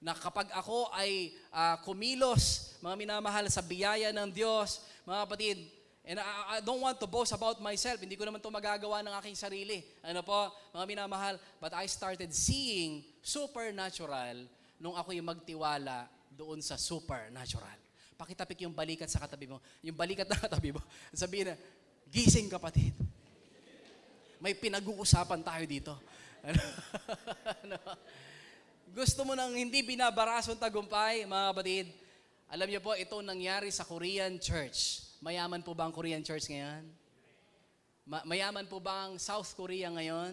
Na kapag ako ay kumilos, mga minamahal sa biyaya ng Diyos, mga kapatid, and I don't want to boast about myself. Hindi ko naman ito magagawa ng aking sarili. Ano po, mga minamahal. But I started seeing supernatural nung ako'y magtiwala doon sa supernatural. Pakitapik yung balikat sa katabi mo. Yung balikat na katabi mo. Sabihin na, gising kapatid. May pinag-uusapan tayo dito. Ano? Gusto mo nang hindi binabarason tagumpay, mga kapatid? Alam niyo po, ito nangyari sa Korean church. Mayaman po ba ang Korean church ngayon? Mayaman po ba ang South Korea ngayon?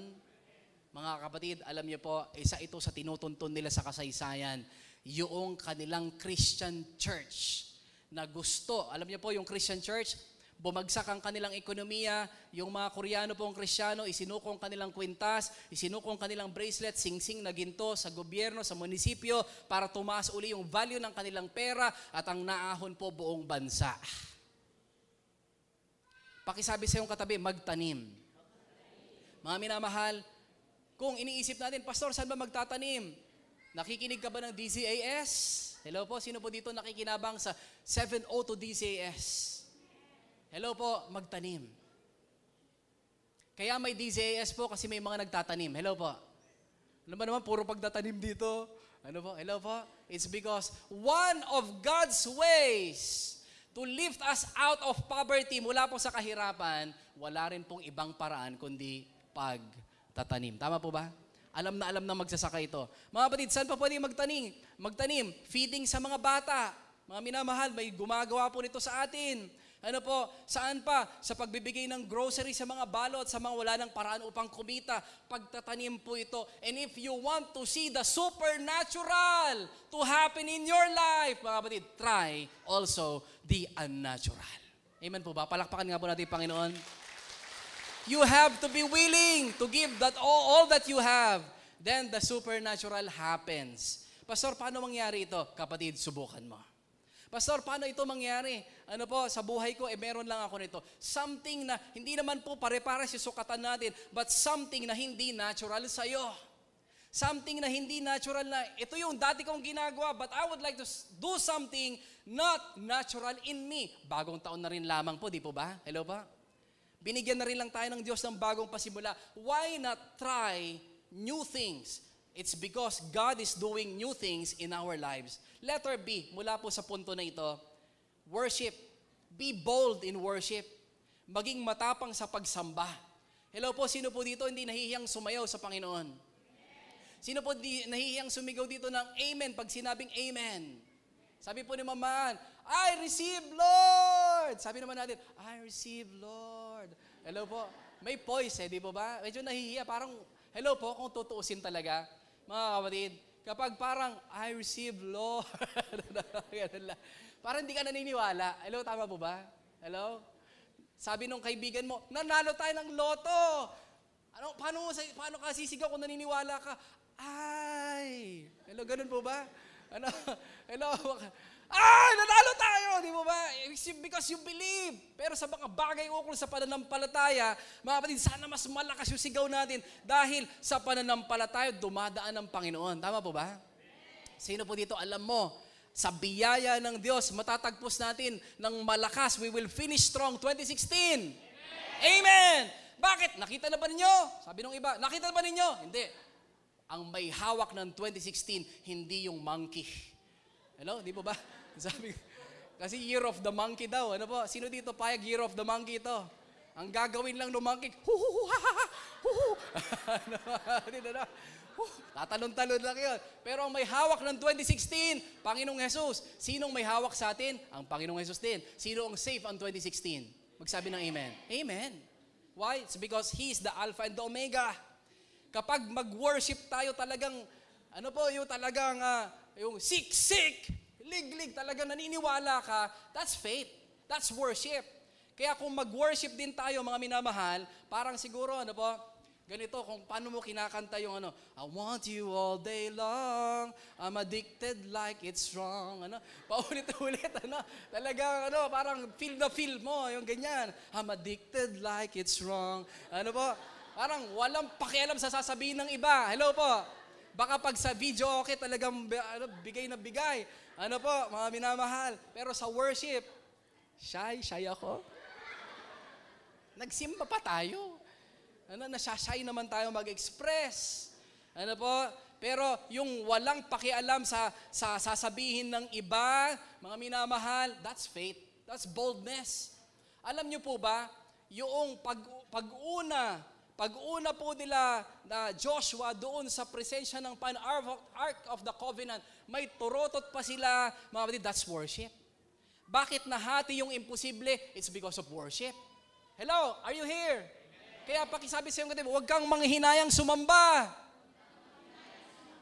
Mga kapatid, alam niyo po, isa ito sa tinutuntun nila sa kasaysayan, yung kanilang Christian church na gusto. Alam niyo po, yung Christian church, Bumagsak ang kanilang ekonomiya, yung mga Koreano pong Kristiyano, isinukong kanilang kwintas, isinukong kanilang bracelet, singsing na ginto sa gobyerno, sa munisipyo, para tumaas uli yung value ng kanilang pera at ang naahon po buong bansa. Pakisabi sa iyong katabi, magtanim. Mga minamahal, kung iniisip natin, Pastor, saan ba magtatanim? Nakikinig ka ba ng DZAS? Hello po, sino po dito nakikinabang sa 702 DZAS? Hello po, magtanim. Kaya may DZAS po kasi may mga nagtatanim. Hello po. Alam ba naman, puro pagtatanim dito. Ano po? Hello po. It's because one of God's ways to lift us out of poverty mula po sa kahirapan, wala rin pong ibang paraan kundi pagtatanim. Tama po ba? Alam na magsasaka ito. Mga kapatid, saan pa pwede magtanim? Magtanim, feeding sa mga bata. Mga minamahal, may gumagawa po nito sa atin. Ano po, saan pa? Sa pagbibigay ng grocery sa mga balot, sa mga wala ng paraan upang kumita, pagtatanim po ito. And if you want to see the supernatural to happen in your life, mga kapatid, try also the unnatural. Amen po ba? Palakpakan nga po natin, Panginoon. You have to be willing to give that all that you have. Then the supernatural happens. Pastor, paano mangyari ito? Kapatid, subukan mo. Pastor, paano ito mangyari? Ano po, sa buhay ko, meron lang ako nito. Something na hindi naman po pare-pare si sukatan natin, but something na hindi natural sa'yo. Something na hindi natural na, ito yung dati kong ginagawa, but I would like to do something not natural in me. Bagong taon na rin lamang po, di po ba? Hello pa? Binigyan na rin lang tayo ng Diyos ng bagong pasimula. Why not try new things? It's because God is doing new things in our lives. Letter B, mula po sa punto na ito, worship. Be bold in worship. Maging matapang sa pagsamba. Hello po, sino po dito hindi nahihiyang sumayaw sa Panginoon? Sino po nahihiyang sumigaw dito ng amen pag sinabing amen? Sabi po ni Mama, I receive, Lord! Sabi naman natin, I receive, Lord. Hello po. May poise di po ba? Medyo nahihiya, parang, hello po, kung tutuusin talaga. Mga kapatid, kapag parang, I receive, Lord. Parang hindi ka naniniwala. Hello, tama po ba? Hello? Sabi nung kaibigan mo, nanalo tayo ng loto. Paano ka sisigaw kung naniniwala ka? Ay! Hello, ganun po ba? Ano? Hello? Ay! Nanalo tayo! Di mo ba? Because you believe. Pero sa mga bagay ukol sa pananampalataya, mga kapatid, sana mas malakas yung sigaw natin dahil sa pananampalataya, dumadaan ng Panginoon. Tama po ba? Sino po dito alam mo, sa biyaya ng Diyos, matatagpos natin ng malakas. We will finish strong 2016. Amen! Bakit? Nakita na ba ninyo? Sabi nung iba, nakita na ba ninyo? Hindi. Ang may hawak ng 2016, hindi yung monkey. Hello? Di po ba? Sabi, kasi year of the monkey daw. Ano po? Sino dito payag year of the monkey ito? Ang gagawin lang ng monkey, tatalon-talon lang yun. Pero ang may hawak ng 2016, Panginoong Jesus. Sinong may hawak sa atin? Ang Panginoong Jesus din. Sino ang safe ang 2016? Magsabi ng amen. Amen. Why? It's because He is the Alpha and the Omega. Kapag mag-worship tayo talagang, ano po, yung talagang, yung sick, lig, talagang naniniwala ka, that's faith. That's worship. Kaya kung mag-worship din tayo, mga minamahal, parang siguro, ano po, ganito, kung paano mo kinakanta yung ano, I want you all day long, I'm addicted like it's wrong, ano, paulit-ulit, ano, talagang, ano, parang feel na feel mo, yung ganyan, I'm addicted like it's wrong, ano po, parang walang pakialam sa sasabihin ng iba, hello po, baka pag sa video okay, talagang bigay na bigay, ano po, mga minamahal, pero sa worship, shy ako, nagsimba pa tayo, nasyashay naman tayo mag-express. Ano po? Pero yung walang pakialam sa sasabihin ng iba, mga minamahal, that's faith. That's boldness. Alam niyo po ba, yung pag-una po nila na Joshua doon sa presensya ng Ark of the Covenant, may turotot pa sila, mga kapatid, that's worship. Bakit nahati yung imposible? It's because of worship. Hello, are you here? Kaya pakisabi sa iyong kapatid, huwag kang manghihinayang sumamba.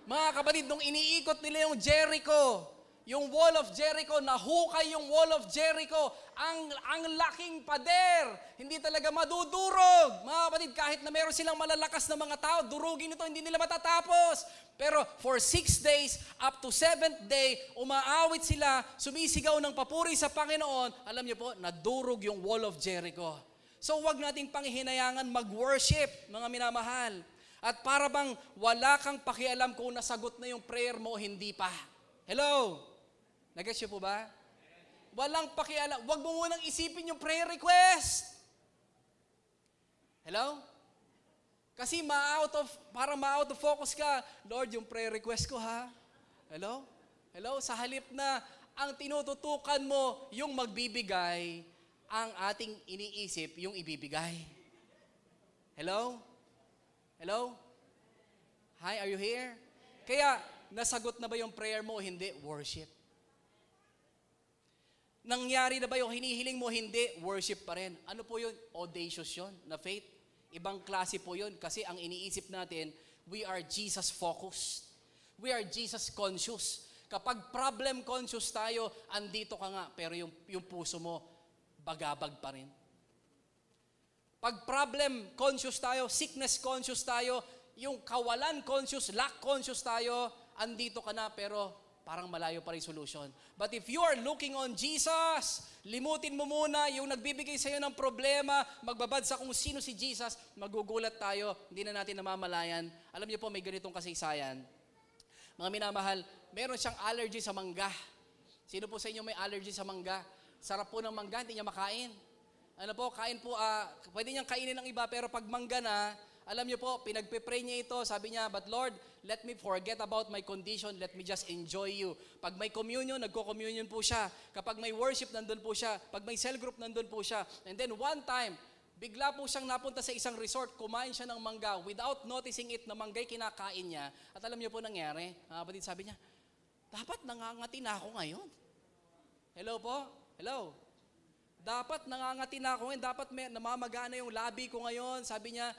Mga kapatid, nung iniikot nila yung Jericho, yung wall of Jericho, nahukay yung wall of Jericho, ang laking pader, hindi talaga madudurog. Mga kapatid, kahit na meron silang malalakas na mga tao, durugin ito, hindi nila matatapos. Pero for 6 days, up to 7th day, umaawit sila, sumisigaw ng papuri sa Panginoon. Alam niyo po, nadurog yung wall of Jericho. So wag nating panghihinayangan mag-worship, mga minamahal. At para bang wala kang pakialam kung nasagot na yung prayer mo o hindi pa. Hello? Nag-gets po ba? Walang pakialam. Huwag mo munang isipin yung prayer request. Hello? Kasi para ma-out of focus ka, Lord, yung prayer request ko ha? Hello? Hello? Sa halip na ang tinututukan mo yung magbibigay, ang ating iniisip yung ibibigay. Hello? Hello? Hi, are you here? Kaya, nasagot na ba yung prayer mo o hindi? Worship. Nangyari na ba yung hinihiling mo? Hindi. Worship pa rin. Ano po yun? Audacious yun na faith. Ibang klase po yun kasi ang iniisip natin, we are Jesus-focused. We are Jesus-conscious. Kapag problem-conscious tayo, andito ka nga, pero yung puso mo, bagabag pa rin. Pag problem-conscious tayo, sickness-conscious tayo, yung kawalan-conscious, lack-conscious tayo, andito ka na, pero parang malayo pa rin solution. But if you are looking on Jesus, limutin mo muna yung nagbibigay sa iyo ng problema, magbabad sa kung sino si Jesus, magugulat tayo, hindi na natin namamalayan. Alam niyo po, may ganitong kasaysayan. Mga minamahal, meron siyang allergy sa mangga. Sino po sa inyo may allergy sa mangga? Sarap po ng mangga, hindi niya makain. Ano po, kain po, pwede niyang kainin ng iba, pero pag mangga na, alam niyo po, pinagpe-pray niya ito, sabi niya, but Lord, let me forget about my condition, let me just enjoy you. Pag may communion, nagko-communion po siya. Kapag may worship, nandun po siya. Pag may cell group, nandun po siya. And then one time, bigla po siyang napunta sa isang resort, kumain siya ng mangga without noticing it na manggay kinakain niya. At alam niyo po nangyari, kapatid, sabi niya, dapat nangangati na ako ngayon. Hello po? Hello? Dapat nangangati na ako ngayon, dapat namamagana yung labi ko ngayon. Sabi niya,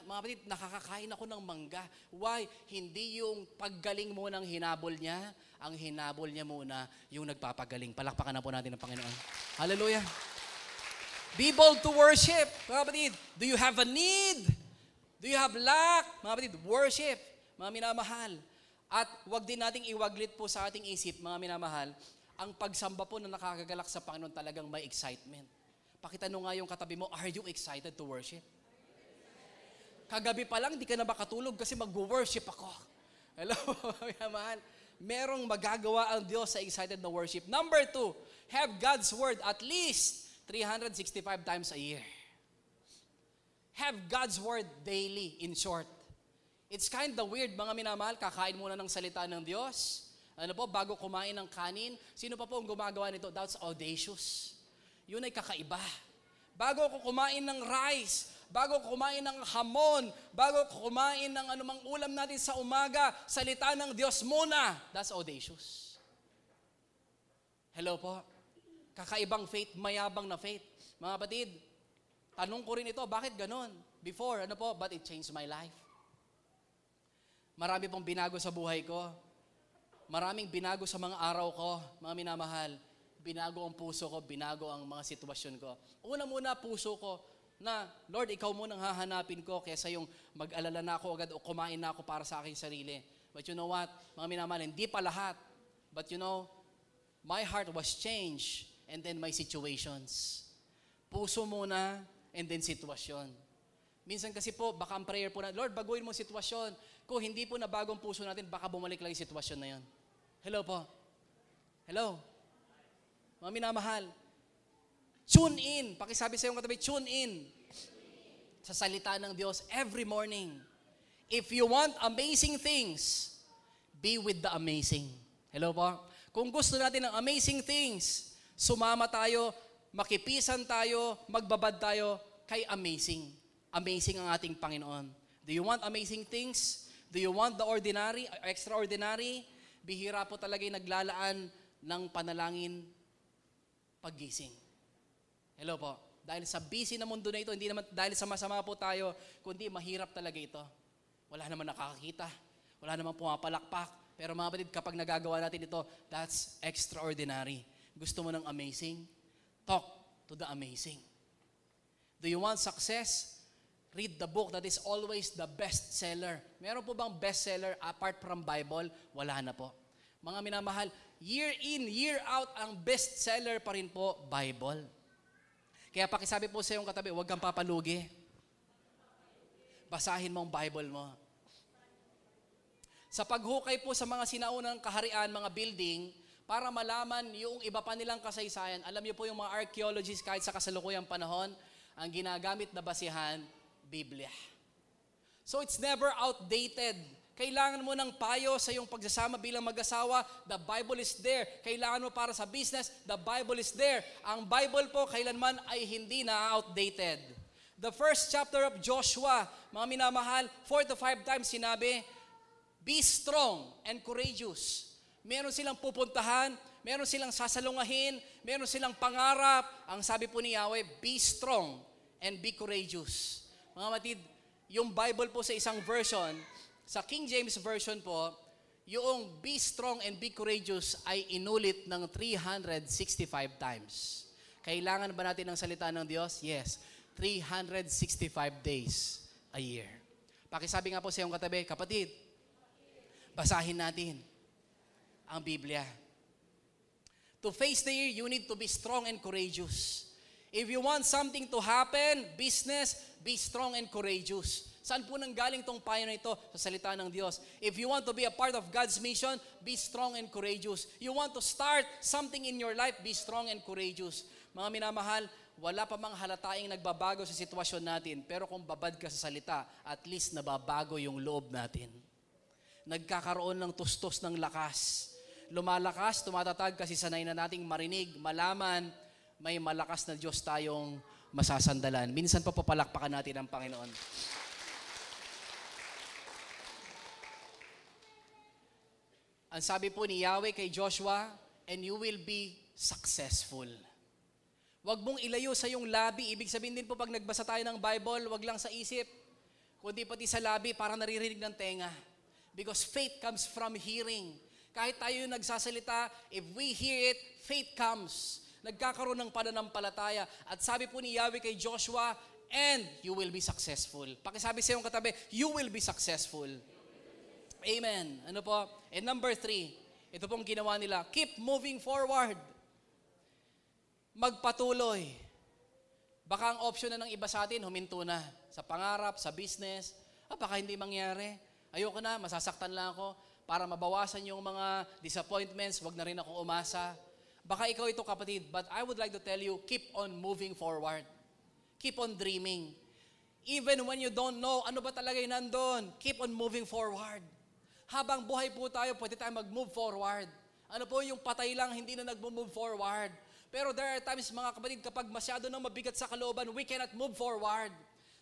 mga kapatid, nakakakain ako ng mangga. Why? Hindi yung paggaling mo ng hinabol niya. Ang hinabol niya muna, yung nagpapagaling. Palakpakan na po natin ng Panginoon. Hallelujah. Be bold to worship. Mga kapatid, do you have a need? Do you have lack? Mga kapatid, worship. Mga minamahal. At wag din nating iwaglit po sa ating isip, mga minamahal, ang pagsamba po na nakakagalak sa Panginoon talagang may excitement. Pakitanong nga yung katabi mo, are you excited to worship? Kagabi pa lang, di ka na makatulog kasi mag-worship ako. Hello, mahal. Merong magagawa ang Diyos sa excited na worship. Number 2, have God's Word at least 365 times a year. Have God's Word daily, in short. It's kind of weird, mga minamahal, kakain muna ng salita ng Diyos. Ano po, bago kumain ng kanin, sino pa po ang gumagawa nito? That's audacious. Yun ay kakaiba. Bago ako kumain ng rice, bago kumain ng hamon, bago kumain ng anumang ulam natin sa umaga, salita ng Diyos muna. That's audacious. Hello po. Kakaibang faith, mayabang na faith. Mga kapatid, tanong ko rin ito, bakit ganon? Before, but it changed my life. Marami pong binago sa buhay ko. Maraming binago sa mga araw ko, mga minamahal. Binago ang puso ko, binago ang mga sitwasyon ko. Una-muna, puso ko, na, Lord, ikaw muna ang hahanapin ko kaysa yung mag-alala na ako agad o kumain na ako para sa aking sarili. But you know what, mga minamahal, hindi pa lahat. But you know, my heart was changed and then my situations. Puso muna and then sitwasyon. Minsan kasi po, baka ang prayer po na, Lord, baguhin mo sitwasyon. Kung hindi po na bagong puso natin, baka bumalik lang yung sitwasyon na yun. Hello po. Hello. Mga minamahal. Tune in. Pakisabi sa iyong katabi, tune in. Sa salita ng Diyos every morning. If you want amazing things, be with the amazing. Hello po. Kung gusto natin ng amazing things, sumama tayo, makipisan tayo, magbabad tayo kay amazing. Amazing ang ating Panginoon. Do you want amazing things? Do you want the ordinary, extraordinary? Bihira po talaga yung naglalaan ng panalangin paggising. Hello po. Dahil sa busy na mundo na ito, hindi naman dahil sa masama po tayo, kundi mahirap talaga ito. Wala naman nakakakita. Wala naman pumapalakpak. Pero mga kapatid, kapag nagagawa natin ito, that's extraordinary. Gusto mo ng amazing? Talk to the amazing. Do you want success? Read the book that is always the best seller. Meron po bang best seller apart from Bible? Wala na po. Mga minamahal, year in, year out, ang best seller pa rin po, Bible. Kaya pakisabi po sa iyong katabi, huwag kang papalugi. Basahin mo ang Bible mo. Sa paghukay po sa mga sinaunang kaharian, mga building, para malaman yung iba pa nilang kasaysayan, alam niyo po yung mga archaeologists kahit sa kasalukuyang panahon, ang ginagamit na basihan, Biblia. So it's never outdated. Kailangan mo ng payo sa iyong pagsasama bilang mag-asawa, the Bible is there. Kailangan mo para sa business, the Bible is there. Ang Bible po kailanman ay hindi na outdated. The first chapter of Joshua, mga minamahal, 4 to 5 times sinabi, be strong and courageous. Meron silang pupuntahan, meron silang sasalungahin, meron silang pangarap. Ang sabi po ni Yahweh, be strong and be courageous. Mga matid, yung Bible po sa isang version, sa King James Version po, yung be strong and be courageous ay inulit ng 365 times. Kailangan ba natin ng salita ng Diyos? Yes. 365 days a year. Pakisabi nga po sa iyong katabi, kapatid, basahin natin ang Biblia. To face the year, you need to be strong and courageous. If you want something to happen, business, be strong and courageous. Saan po nanggaling tong payo na ito? Sa salita ng Diyos. If you want to be a part of God's mission, be strong and courageous. You want to start something in your life, be strong and courageous. Mga minamahal, wala pa mang halataing nagbabago sa sitwasyon natin, pero kung babad ka sa salita, at least nababago yung loob natin. Nagkakaroon ng tustos ng lakas. Lumalakas, tumatatag kasi sanay na nating marinig, malaman, may malakas na Diyos tayong masasandalan. Minsan pa papalakpakan natin ang Panginoon. Ang sabi po ni Yahweh kay Joshua, and you will be successful. Huwag mong ilayo sa iyong labi. Ibig sabihin din po pag nagbasa tayo ng Bible, huwag lang sa isip, kundi pati sa labi para naririnig ng tenga. Because faith comes from hearing. Kahit tayo yung nagsasalita, if we hear it, faith comes. Nagkakaroon ng pananampalataya. At sabi po ni Yahweh kay Joshua, and you will be successful. Pakisabi sa iyong katabi, you will be successful. Amen. Ano po? And number 3, ito pong ginawa nila, keep moving forward. Magpatuloy. Baka ang option na ng iba sa atin, huminto na. Sa pangarap, sa business, baka hindi mangyari. Ayoko na, masasaktan lang ako. Para mabawasan yung mga disappointments, wag na rin ako umasa. Baka ikaw ito kapatid, but I would like to tell you, keep on moving forward. Keep on dreaming. Even when you don't know, ano ba talaga yung nandun? Keep on moving forward. Habang buhay po tayo, pwede tayo mag-move forward. Ano po yung patay lang, hindi na nag-move forward. Pero there are times, mga kapatid, kapag masyado nang mabigat sa kalooban, we cannot move forward.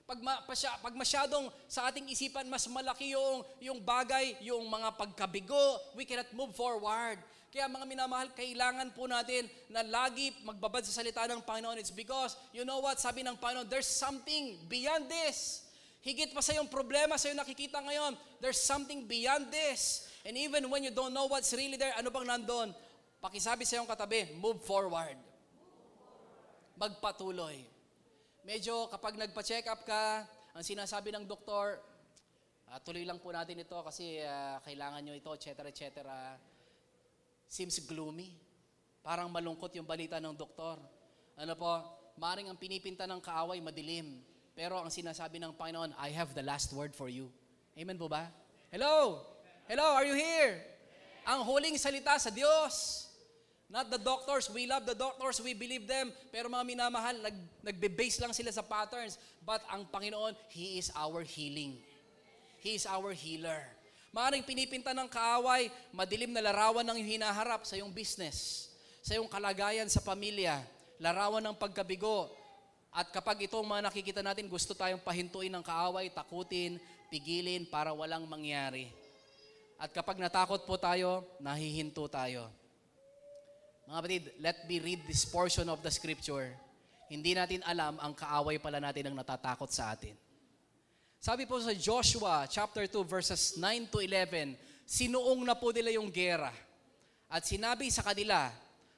Pag masyadong sa ating isipan, mas malaki yung bagay, yung mga pagkabigo, we cannot move forward. Kaya mga minamahal, kailangan po natin na lagi magbabad sa salita ng Panginoon. It's because, you know what, sabi ng Panginoon, there's something beyond this. Higit pa sa yung problema, sa yung nakikita ngayon, there's something beyond this. And even when you don't know what's really there, ano bang nandun? Pakisabi sa iyong katabi, move forward. Magpatuloy. Medyo kapag nagpa-check up ka, ang sinasabi ng doktor, tuloy lang po natin ito kasi kailangan nyo ito, etc. Seems gloomy. Parang malungkot yung balita ng doktor. Ano po, maring ang pinipinta ng kaaway, madilim. Pero ang sinasabi ng Panginoon, I have the last word for you. Amen po ba? Hello? Hello, are you here? Ang huling salita sa Diyos. Not the doctors. We love the doctors. We believe them. Pero mga minamahal, nagbe-base lang sila sa patterns. But ang Panginoon, He is our healing. He is our healer. Maaaring pinipinta ng kaaway, madilim na larawan ng hinaharap sa iyong business, sa iyong kalagayan sa pamilya, larawan ng pagkabigo. At kapag itong mga nakikita natin, gusto tayong pahintuin ng kaaway, takutin, pigilin para walang mangyari. At kapag natakot po tayo, nahihinto tayo. Mga kapatid, let me read this portion of the scripture. Hindi natin alam, ang kaaway pala natin ang natatakot sa atin. Sabi po sa Joshua chapter 2 verses 9 to 11, sinuong na po nila yung gera. At sinabi sa kanila,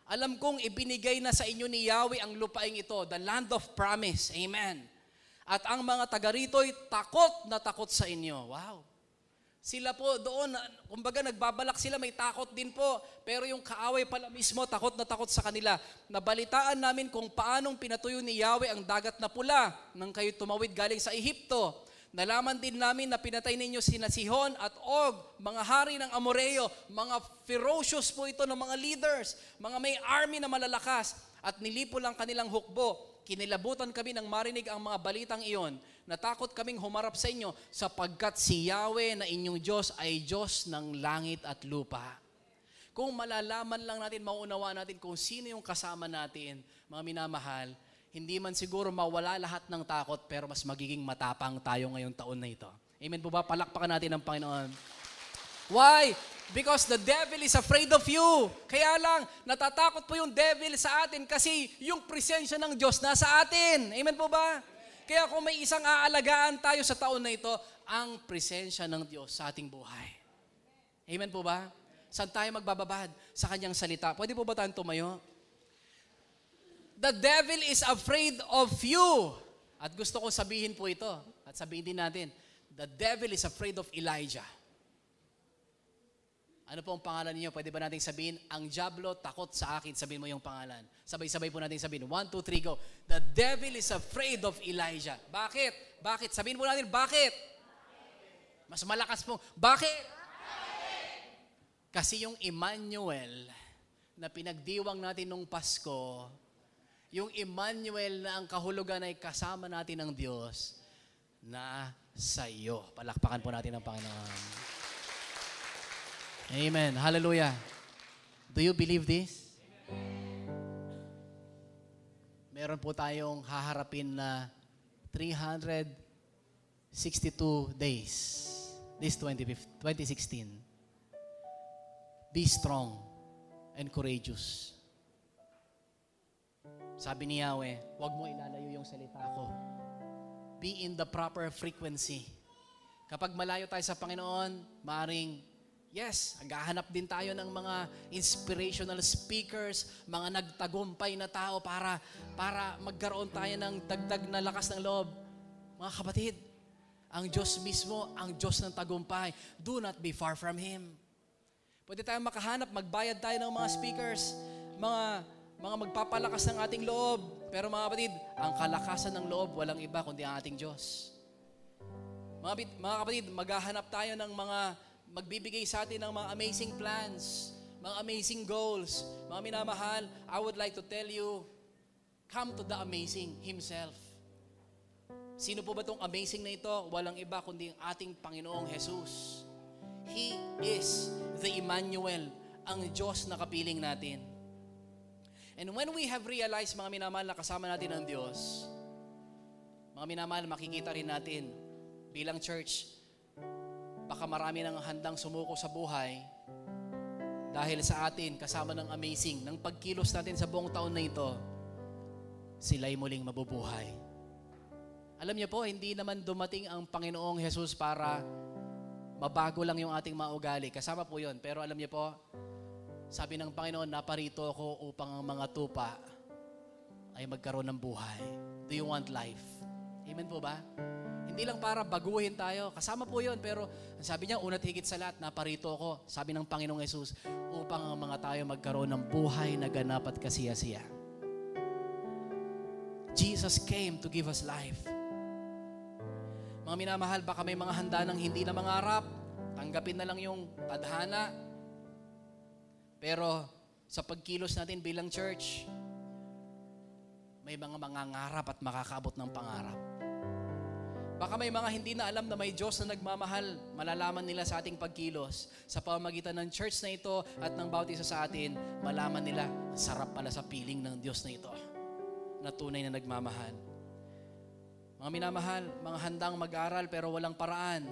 alam kong ibinigay na sa inyo ni Yahweh ang lupaing ito, the land of promise. Amen. At ang mga taga rito'y takot na takot sa inyo. Wow. Sila po doon, kumbaga nagbabalak sila, may takot din po. Pero yung kaaway pala mismo, takot na takot sa kanila. Nabalitaan namin kung paanong pinatuyo ni Yahweh ang dagat na pula nang kayo tumawid galing sa Ehipto. Nalaman din namin na pinatay ninyo sina Sihon at Og, mga hari ng Amoreo, mga ferocious po ito ng mga leaders, mga may army na malalakas, at nilipo lang kanilang hukbo. Kinilabutan kami nang marinig ang mga balitang iyon. Natakot kaming humarap sa inyo sapagkat si Yahweh na inyong Diyos ay Diyos ng langit at lupa. Kung malalaman lang natin, mauunawaan natin kung sino yung kasama natin, mga minamahal, hindi man siguro mawala lahat ng takot, pero mas magiging matapang tayo ngayong taon na ito. Amen po ba? Palakpakan natin ang Panginoon. Why? Because the devil is afraid of you. Kaya lang, natatakot po yung devil sa atin kasi yung presensya ng Diyos nasa atin. Amen po ba? Kaya kung may isang aalagaan tayo sa taon na ito, ang presensya ng Diyos sa ating buhay. Amen po ba? Saan tayo magbababad? Sa kanyang salita. Pwede po ba tayong tumayo? The devil is afraid of you. At gusto ko sabihin po ito. At sabihin din natin, the devil is afraid of Elijah. Ano po ang pangalan niyo? Pwede ba natin sabihin, ang diablo takot sa akin? Sabihin mo yung pangalan. Sabay-sabay po natin sabihin. 1, 2, 3, go. The devil is afraid of Elijah. Bakit? Bakit? Sabihin po natin, bakit? Mas malakas po. Bakit? Kasi yung Emmanuel na pinagdiwang natin nung Pasko, yung Emmanuel na ang kahulugan ay kasama natin ng Diyos na sa iyo. Palakpakan po natin ang Panginoon. Amen. Hallelujah. Do you believe this? Meron po tayong haharapin na 362 days. This 2016. Be strong and courageous. Sabi ni Yahweh, huwag mo ilalayo yung salita ko. Be in the proper frequency. Kapag malayo tayo sa Panginoon, maaring yes, naghahanap din tayo ng mga inspirational speakers, mga nagtagumpay na tao para magkaroon tayo ng dagdag na lakas ng loob. Mga kapatid, ang Diyos mismo, ang Diyos ng tagumpay. Do not be far from Him. Pwede tayong makahanap, magbayad tayo ng mga speakers, mga magpapalakas ng ating loob. Pero mga kapatid, ang kalakasan ng loob, walang iba kundi ang ating Diyos. Mga kapatid, maghahanap tayo ng mga magbibigay sa atin ng mga amazing plans, mga amazing goals. Mga minamahal, I would like to tell you, come to the amazing Himself. Sino po ba itong amazing na ito? Walang iba kundi ang ating Panginoong Jesus. He is the Emmanuel, ang Diyos na kapiling natin. And when we have realized, mga minamahal, na kasama natin ang Diyos, mga minamahal, makikita rin natin bilang church, baka marami nang handang sumuko sa buhay dahil sa atin, kasama ng amazing, ng pagkilos natin sa buong taon na ito, sila'y muling mabubuhay. Alam niyo po, hindi naman dumating ang Panginoong Jesus para mabago lang yung ating mga ugali. Kasama po yun. Pero alam niyo po, sabi ng Panginoon, naparito ako upang ang mga tupa ay magkaroon ng buhay. Do you want life? Amen po ba? Hindi lang para baguhin tayo. Kasama po yun. Pero sabi niya, una't higit sa lahat, naparito ako, sabi ng Panginoong Yesus, upang ang mga tayo magkaroon ng buhay na ganap at kasiya-siya. Jesus came to give us life. Mga minamahal, baka may mga handa ng hindi na mangarap. Tanggapin na lang yung tadhana. Pero sa pagkilos natin bilang church, may mga mangangarap at makakaabot ng pangarap. Baka may mga hindi na alam na may Diyos na nagmamahal, malalaman nila sa ating pagkilos. Sa pamamagitan ng church na ito at ng bawat isa sa atin, malaman nila, sarap pala sa piling ng Diyos na ito, na tunay na nagmamahal. Mga minamahal, mga handang mag-aral pero walang paraan,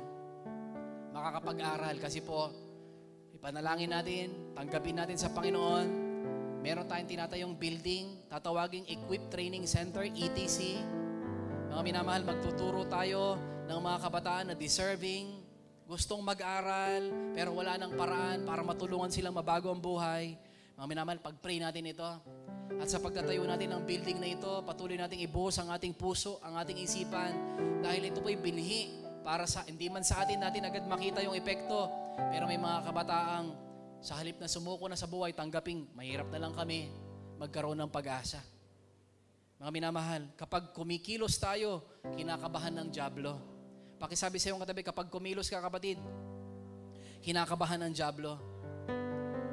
makakapag-aral kasi po, ipanalangin natin, tanggapin natin sa Panginoon. Meron tayong tinatayong building, tatawaging Equip Training Center, ETC. Mga minamahal, magtuturo tayo ng mga kabataan na deserving, gustong mag-aral, pero wala nang paraan para matulungan silang mabago ang buhay. Mga minamahal, pag-pray natin ito. At sa pagtatayo natin ng building na ito, patuloy nating ibuhos ang ating puso, ang ating isipan, dahil ito po'y binhi para sa, hindi man sa atin natin agad makita yung epekto, pero may mga kabataang sa halip na sumuko na sa buhay, tanggaping mahirap na lang kami, magkaroon ng pag-asa. Mga minamahal, kapag kumikilos tayo, kinakabahan ng dyablo. Pakisabi sa iyong katabi, kapag kumilos ka kapatid, kinakabahan ng dyablo.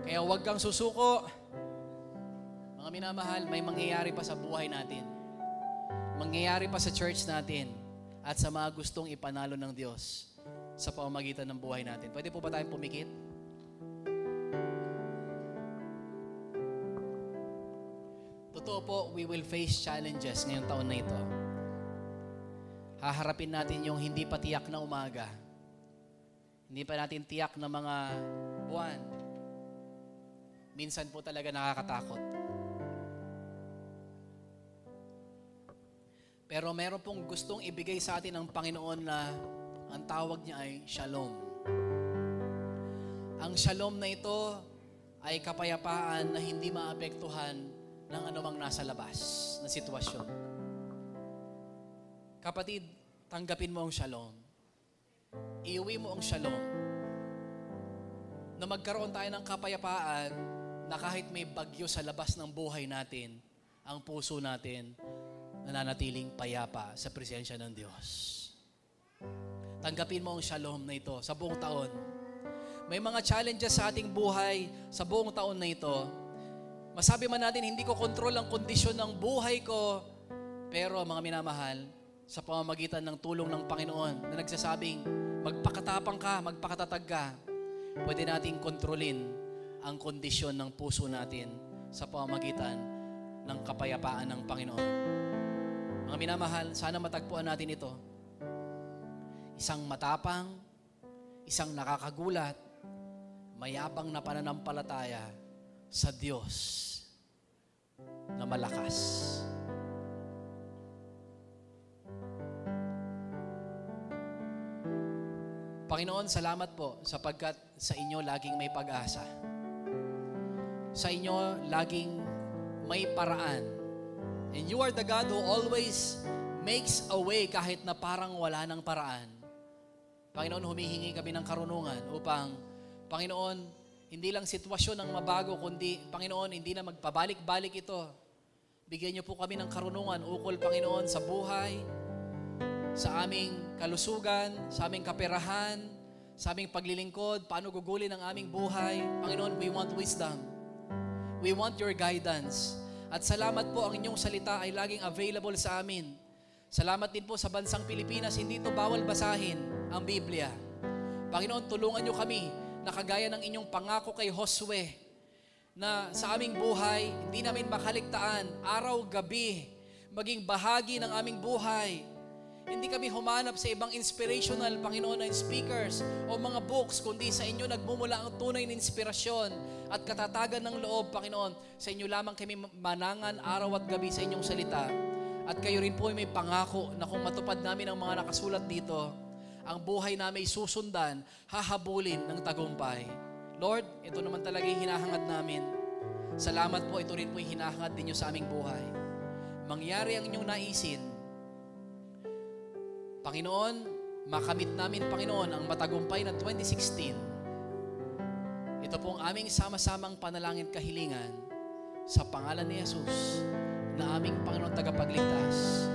Kaya huwag kang susuko. Mga minamahal, may mangyayari pa sa buhay natin. Mangyayari pa sa church natin at sa mga gustong ipanalo ng Diyos sa pamamagitan ng buhay natin. Pwede po ba tayong pumikit? Totoo po, we will face challenges ngayong taon na ito. Haharapin natin yung hindi pa tiyak na umaga. Hindi pa natin tiyak na mga buwan. Minsan po talaga nakakatakot. Pero meron pong gustong ibigay sa atin ng Panginoon na ang tawag niya ay shalom. Ang shalom na ito ay kapayapaan na hindi maapektuhan ng anumang nasa labas na sitwasyon. Kapatid, tanggapin mo ang shalom. Iuwi mo ang shalom. Na magkaroon tayo ng kapayapaan na kahit may bagyo sa labas ng buhay natin, ang puso natin nananatiling payapa sa presensya ng Diyos. Tanggapin mo ang shalom na ito sa buong taon. May mga challenges sa ating buhay sa buong taon na ito. Masabi man natin, hindi ko kontrol ang kondisyon ng buhay ko, pero mga minamahal, sa pamamagitan ng tulong ng Panginoon na nagsasabing, magpakatapang ka, magpakatatag ka, pwede nating kontrolin ang kondisyon ng puso natin sa pamamagitan ng kapayapaan ng Panginoon. Mga minamahal, sana matagpuan natin ito. Isang matapang, isang nakakagulat, mayabang na pananampalataya sa Diyos na malakas. Panginoon, salamat po sapagkat sa inyo laging may pag-asa. Sa inyo laging may paraan. And you are the God who always makes a way kahit na parang wala ng paraan. Panginoon, humihingi kami ng karunungan upang, Panginoon, hindi lang sitwasyon ang mabago, kundi, Panginoon, hindi na magpabalik-balik ito. Bigyan niyo po kami ng karunungan, ukol, Panginoon, sa buhay, sa aming kalusugan, sa aming kaperahan, sa aming paglilingkod, paano gugulin ang aming buhay. Panginoon, we want wisdom. We want your guidance. At salamat po, ang inyong salita ay laging available sa amin. Salamat din po sa bansang Pilipinas, hindi ito bawal basahin ang Biblia. Panginoon, tulungan niyo kami na kagaya ng inyong pangako kay Josue, na sa aming buhay, hindi namin makaligtaan, araw-gabi, maging bahagi ng aming buhay. Hindi kami humanap sa ibang inspirational, Panginoon, na speakers o mga books, kundi sa inyo nagmumula ang tunay na inspirasyon at katatagan ng loob, Panginoon. Sa inyo lamang kami manangan araw at gabi sa inyong salita. At kayo rin po ay may pangako na kung matupad namin ang mga nakasulat dito, ang buhay namin susundan, hahabulin ng tagumpay. Lord, ito naman talaga yung hinahangad namin. Salamat po, ito rin po yung hinahangad ninyo sa aming buhay. Mangyari ang inyong naisin. Panginoon, makamit namin, Panginoon, ang matagumpay na 2016. Ito pong aming sama-samang panalangin kahilingan sa pangalan ni Jesus na aming Panginoon tagapagligtas.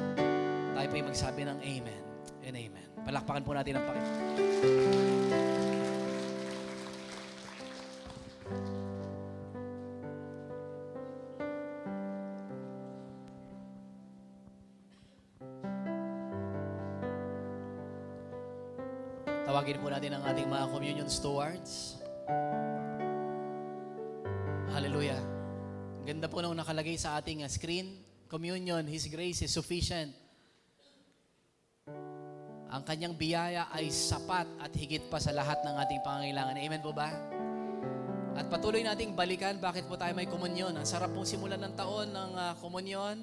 Tayo po'y magsabi ng Amen and Amen. Palakpakan po natin ang Panginoon. Tawagin po natin ang ating mga communion stewards. Hallelujah. Ganda po nung nakalagay sa ating screen. Communion, His grace is sufficient. Ang kanyang biyaya ay sapat at higit pa sa lahat ng ating pangangailangan. Amen po ba? At patuloy nating balikan bakit po tayo may komunyon. Ang sarap pong simulan ng taon ng komunyon.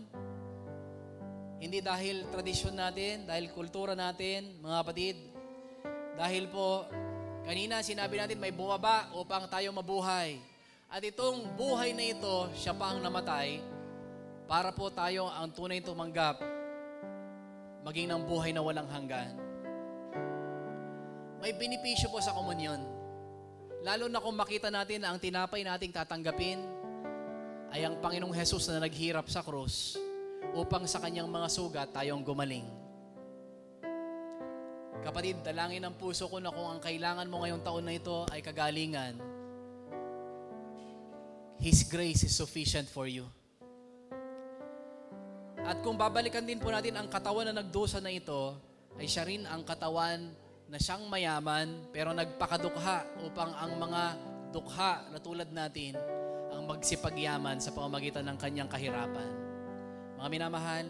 Hindi dahil tradisyon natin, dahil kultura natin, mga kapatid. Dahil po, kanina sinabi natin may bumaba upang tayo mabuhay. At itong buhay na ito, siya pa ang namatay para po tayo ang tunay tumanggap maging ng buhay na walang hanggan. May benepisyo po sa komunyon. Lalo na kung makita natin na ang tinapay nating tatanggapin ay ang Panginoong Jesus na naghirap sa krus upang sa kanyang mga sugat tayong gumaling. Kapatid, dalangin ang puso ko na kung ang kailangan mo ngayong taon na ito ay kagalingan, His grace is sufficient for you. At kung babalikan din po natin ang katawan na nagdusa na ito, ay siya rin ang katawan na siyang mayaman pero nagpakadukha upang ang mga dukha na tulad natin ang magsipagyaman sa pamamagitan ng kanyang kahirapan. Mga minamahal,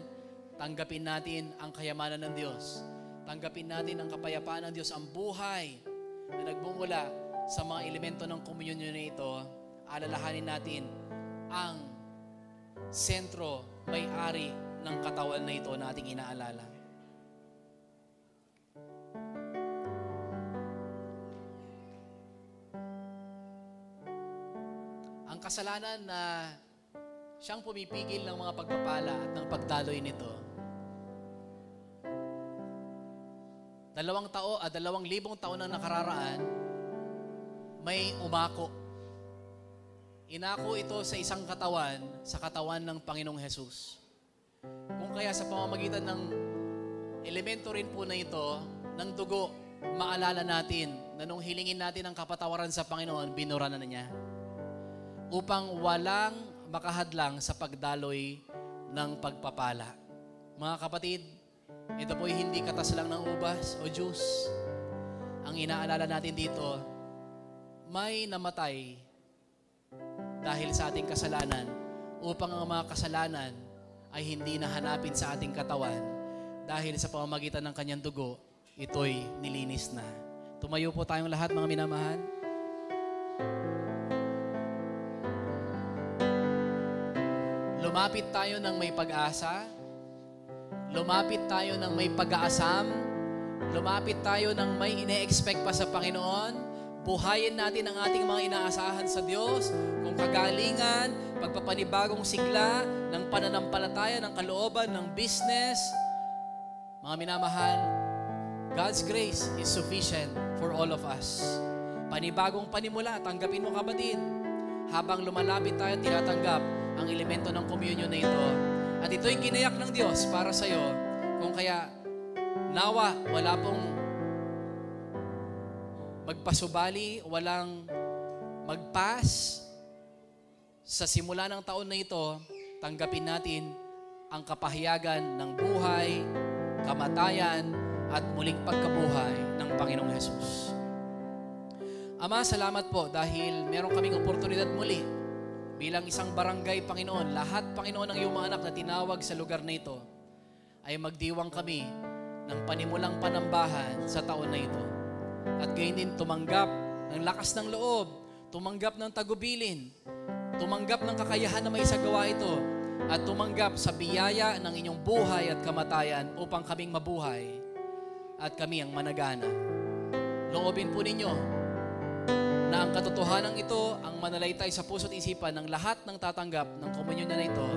tanggapin natin ang kayamanan ng Diyos. Tanggapin natin ang kapayapaan ng Diyos, ang buhay na nagbumula sa mga elemento ng komunyon na ito. Alalahanin natin ang sentro, may-ari ng katawan na ito na ating inaalala. Ang kasalanan na siyang pumipigil ng mga pagpapala at ng pagdaloy nito. 2,000 taon na nakararaan, may umako. Inako ito sa isang katawan, sa katawan ng Panginoong Jesus. Kung kaya sa pamamagitan ng elemento rin po na ito, ng dugo, maalala natin na nung hilingin natin ang kapatawaran sa Panginoon, binura na niya. Upang walang makahadlang sa pagdaloy ng pagpapala. Mga kapatid, ito po'y hindi katas lang ng ubas o juice. Ang inaalala natin dito, may namatay dahil sa ating kasalanan upang ang mga kasalanan ay hindi nahanapin sa ating katawan dahil sa pamamagitan ng kanyang dugo, ito'y nilinis na. Tumayo po tayong lahat, mga minamahal. Lumapit tayo ng may pag-asa. Lumapit tayo ng may pag-aasam. Lumapit tayo ng may ine-expect pa sa Panginoon. Buhayin natin ang ating mga inaasahan sa Diyos, kung kagalingan, pagpapanibagong sigla ng pananampalataya, ng kalooban, ng business. Mga minamahal, God's grace is sufficient for all of us. Panibagong panimula, tanggapin mo kapatid. Habang lumalapit tayo, tinatanggap ang elemento ng communion na ito. At ito'y ginayak ng Diyos para sa iyo. Kung kaya, nawa, wala pong magpasubali, walang magpas. Sa simula ng taon na ito, tanggapin natin ang kapahayagan ng buhay, kamatayan, at muling pagkabuhay ng Panginoong Hesus. Ama, salamat po dahil meron kaming oportunidad muli bilang isang barangay, Panginoon. Lahat, Panginoon, ng iyong mga anak na tinawag sa lugar na ito ay magdiwang kami ng panimulang panambahan sa taon na ito. At gayon din tumanggap ng lakas ng loob, tumanggap ng tagubilin, tumanggap ng kakayahan na may isagawa ito, at tumanggap sa biyaya ng inyong buhay at kamatayan upang kaming mabuhay at kami ang managana. Loobin po ninyo na ang katotohanan ito ang manalaytay sa puso't isipan ng lahat ng tatanggap ng komunyon na ito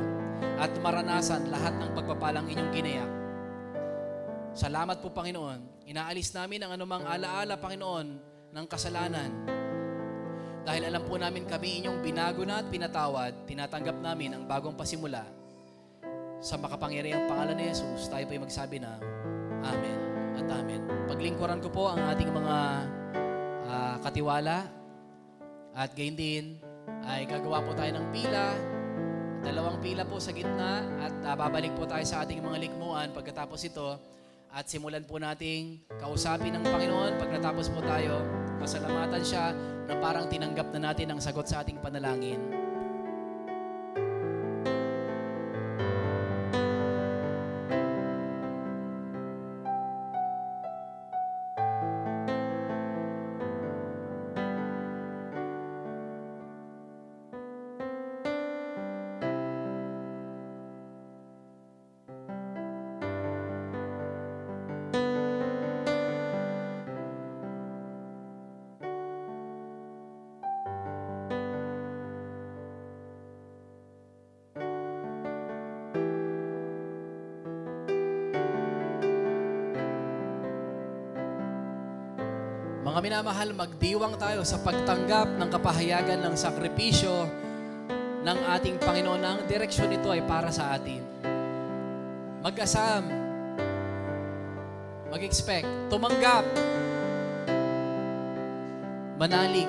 at maranasan lahat ng pagpapalang inyong ginayak. Salamat po, Panginoon. Inaalis namin ang anumang alaala, Panginoon, ng kasalanan. Dahil alam po namin kami inyong binago na at pinatawad, tinatanggap namin ang bagong pasimula. Sa makapangyarihang pangalan ni Jesus, tayo po'y magsabi na, Amen at Amen. Paglingkuran ko po ang ating mga katiwala at gayon din ay gagawa po tayo ng pila, 2 pila po sa gitna at babalik po tayo sa ating mga likmuan pagkatapos ito. At simulan po nating kausapin ng Panginoon. Pag natapos po tayo, pasalamatan siya na parang tinanggap na natin ang sagot sa ating panalangin. Mga minamahal, magdiwang tayo sa pagtanggap ng kapahayagan ng sakripisyo ng ating Panginoon na ang direksyon nito ay para sa atin. Mag-asam, mag-expect, tumanggap, manalig,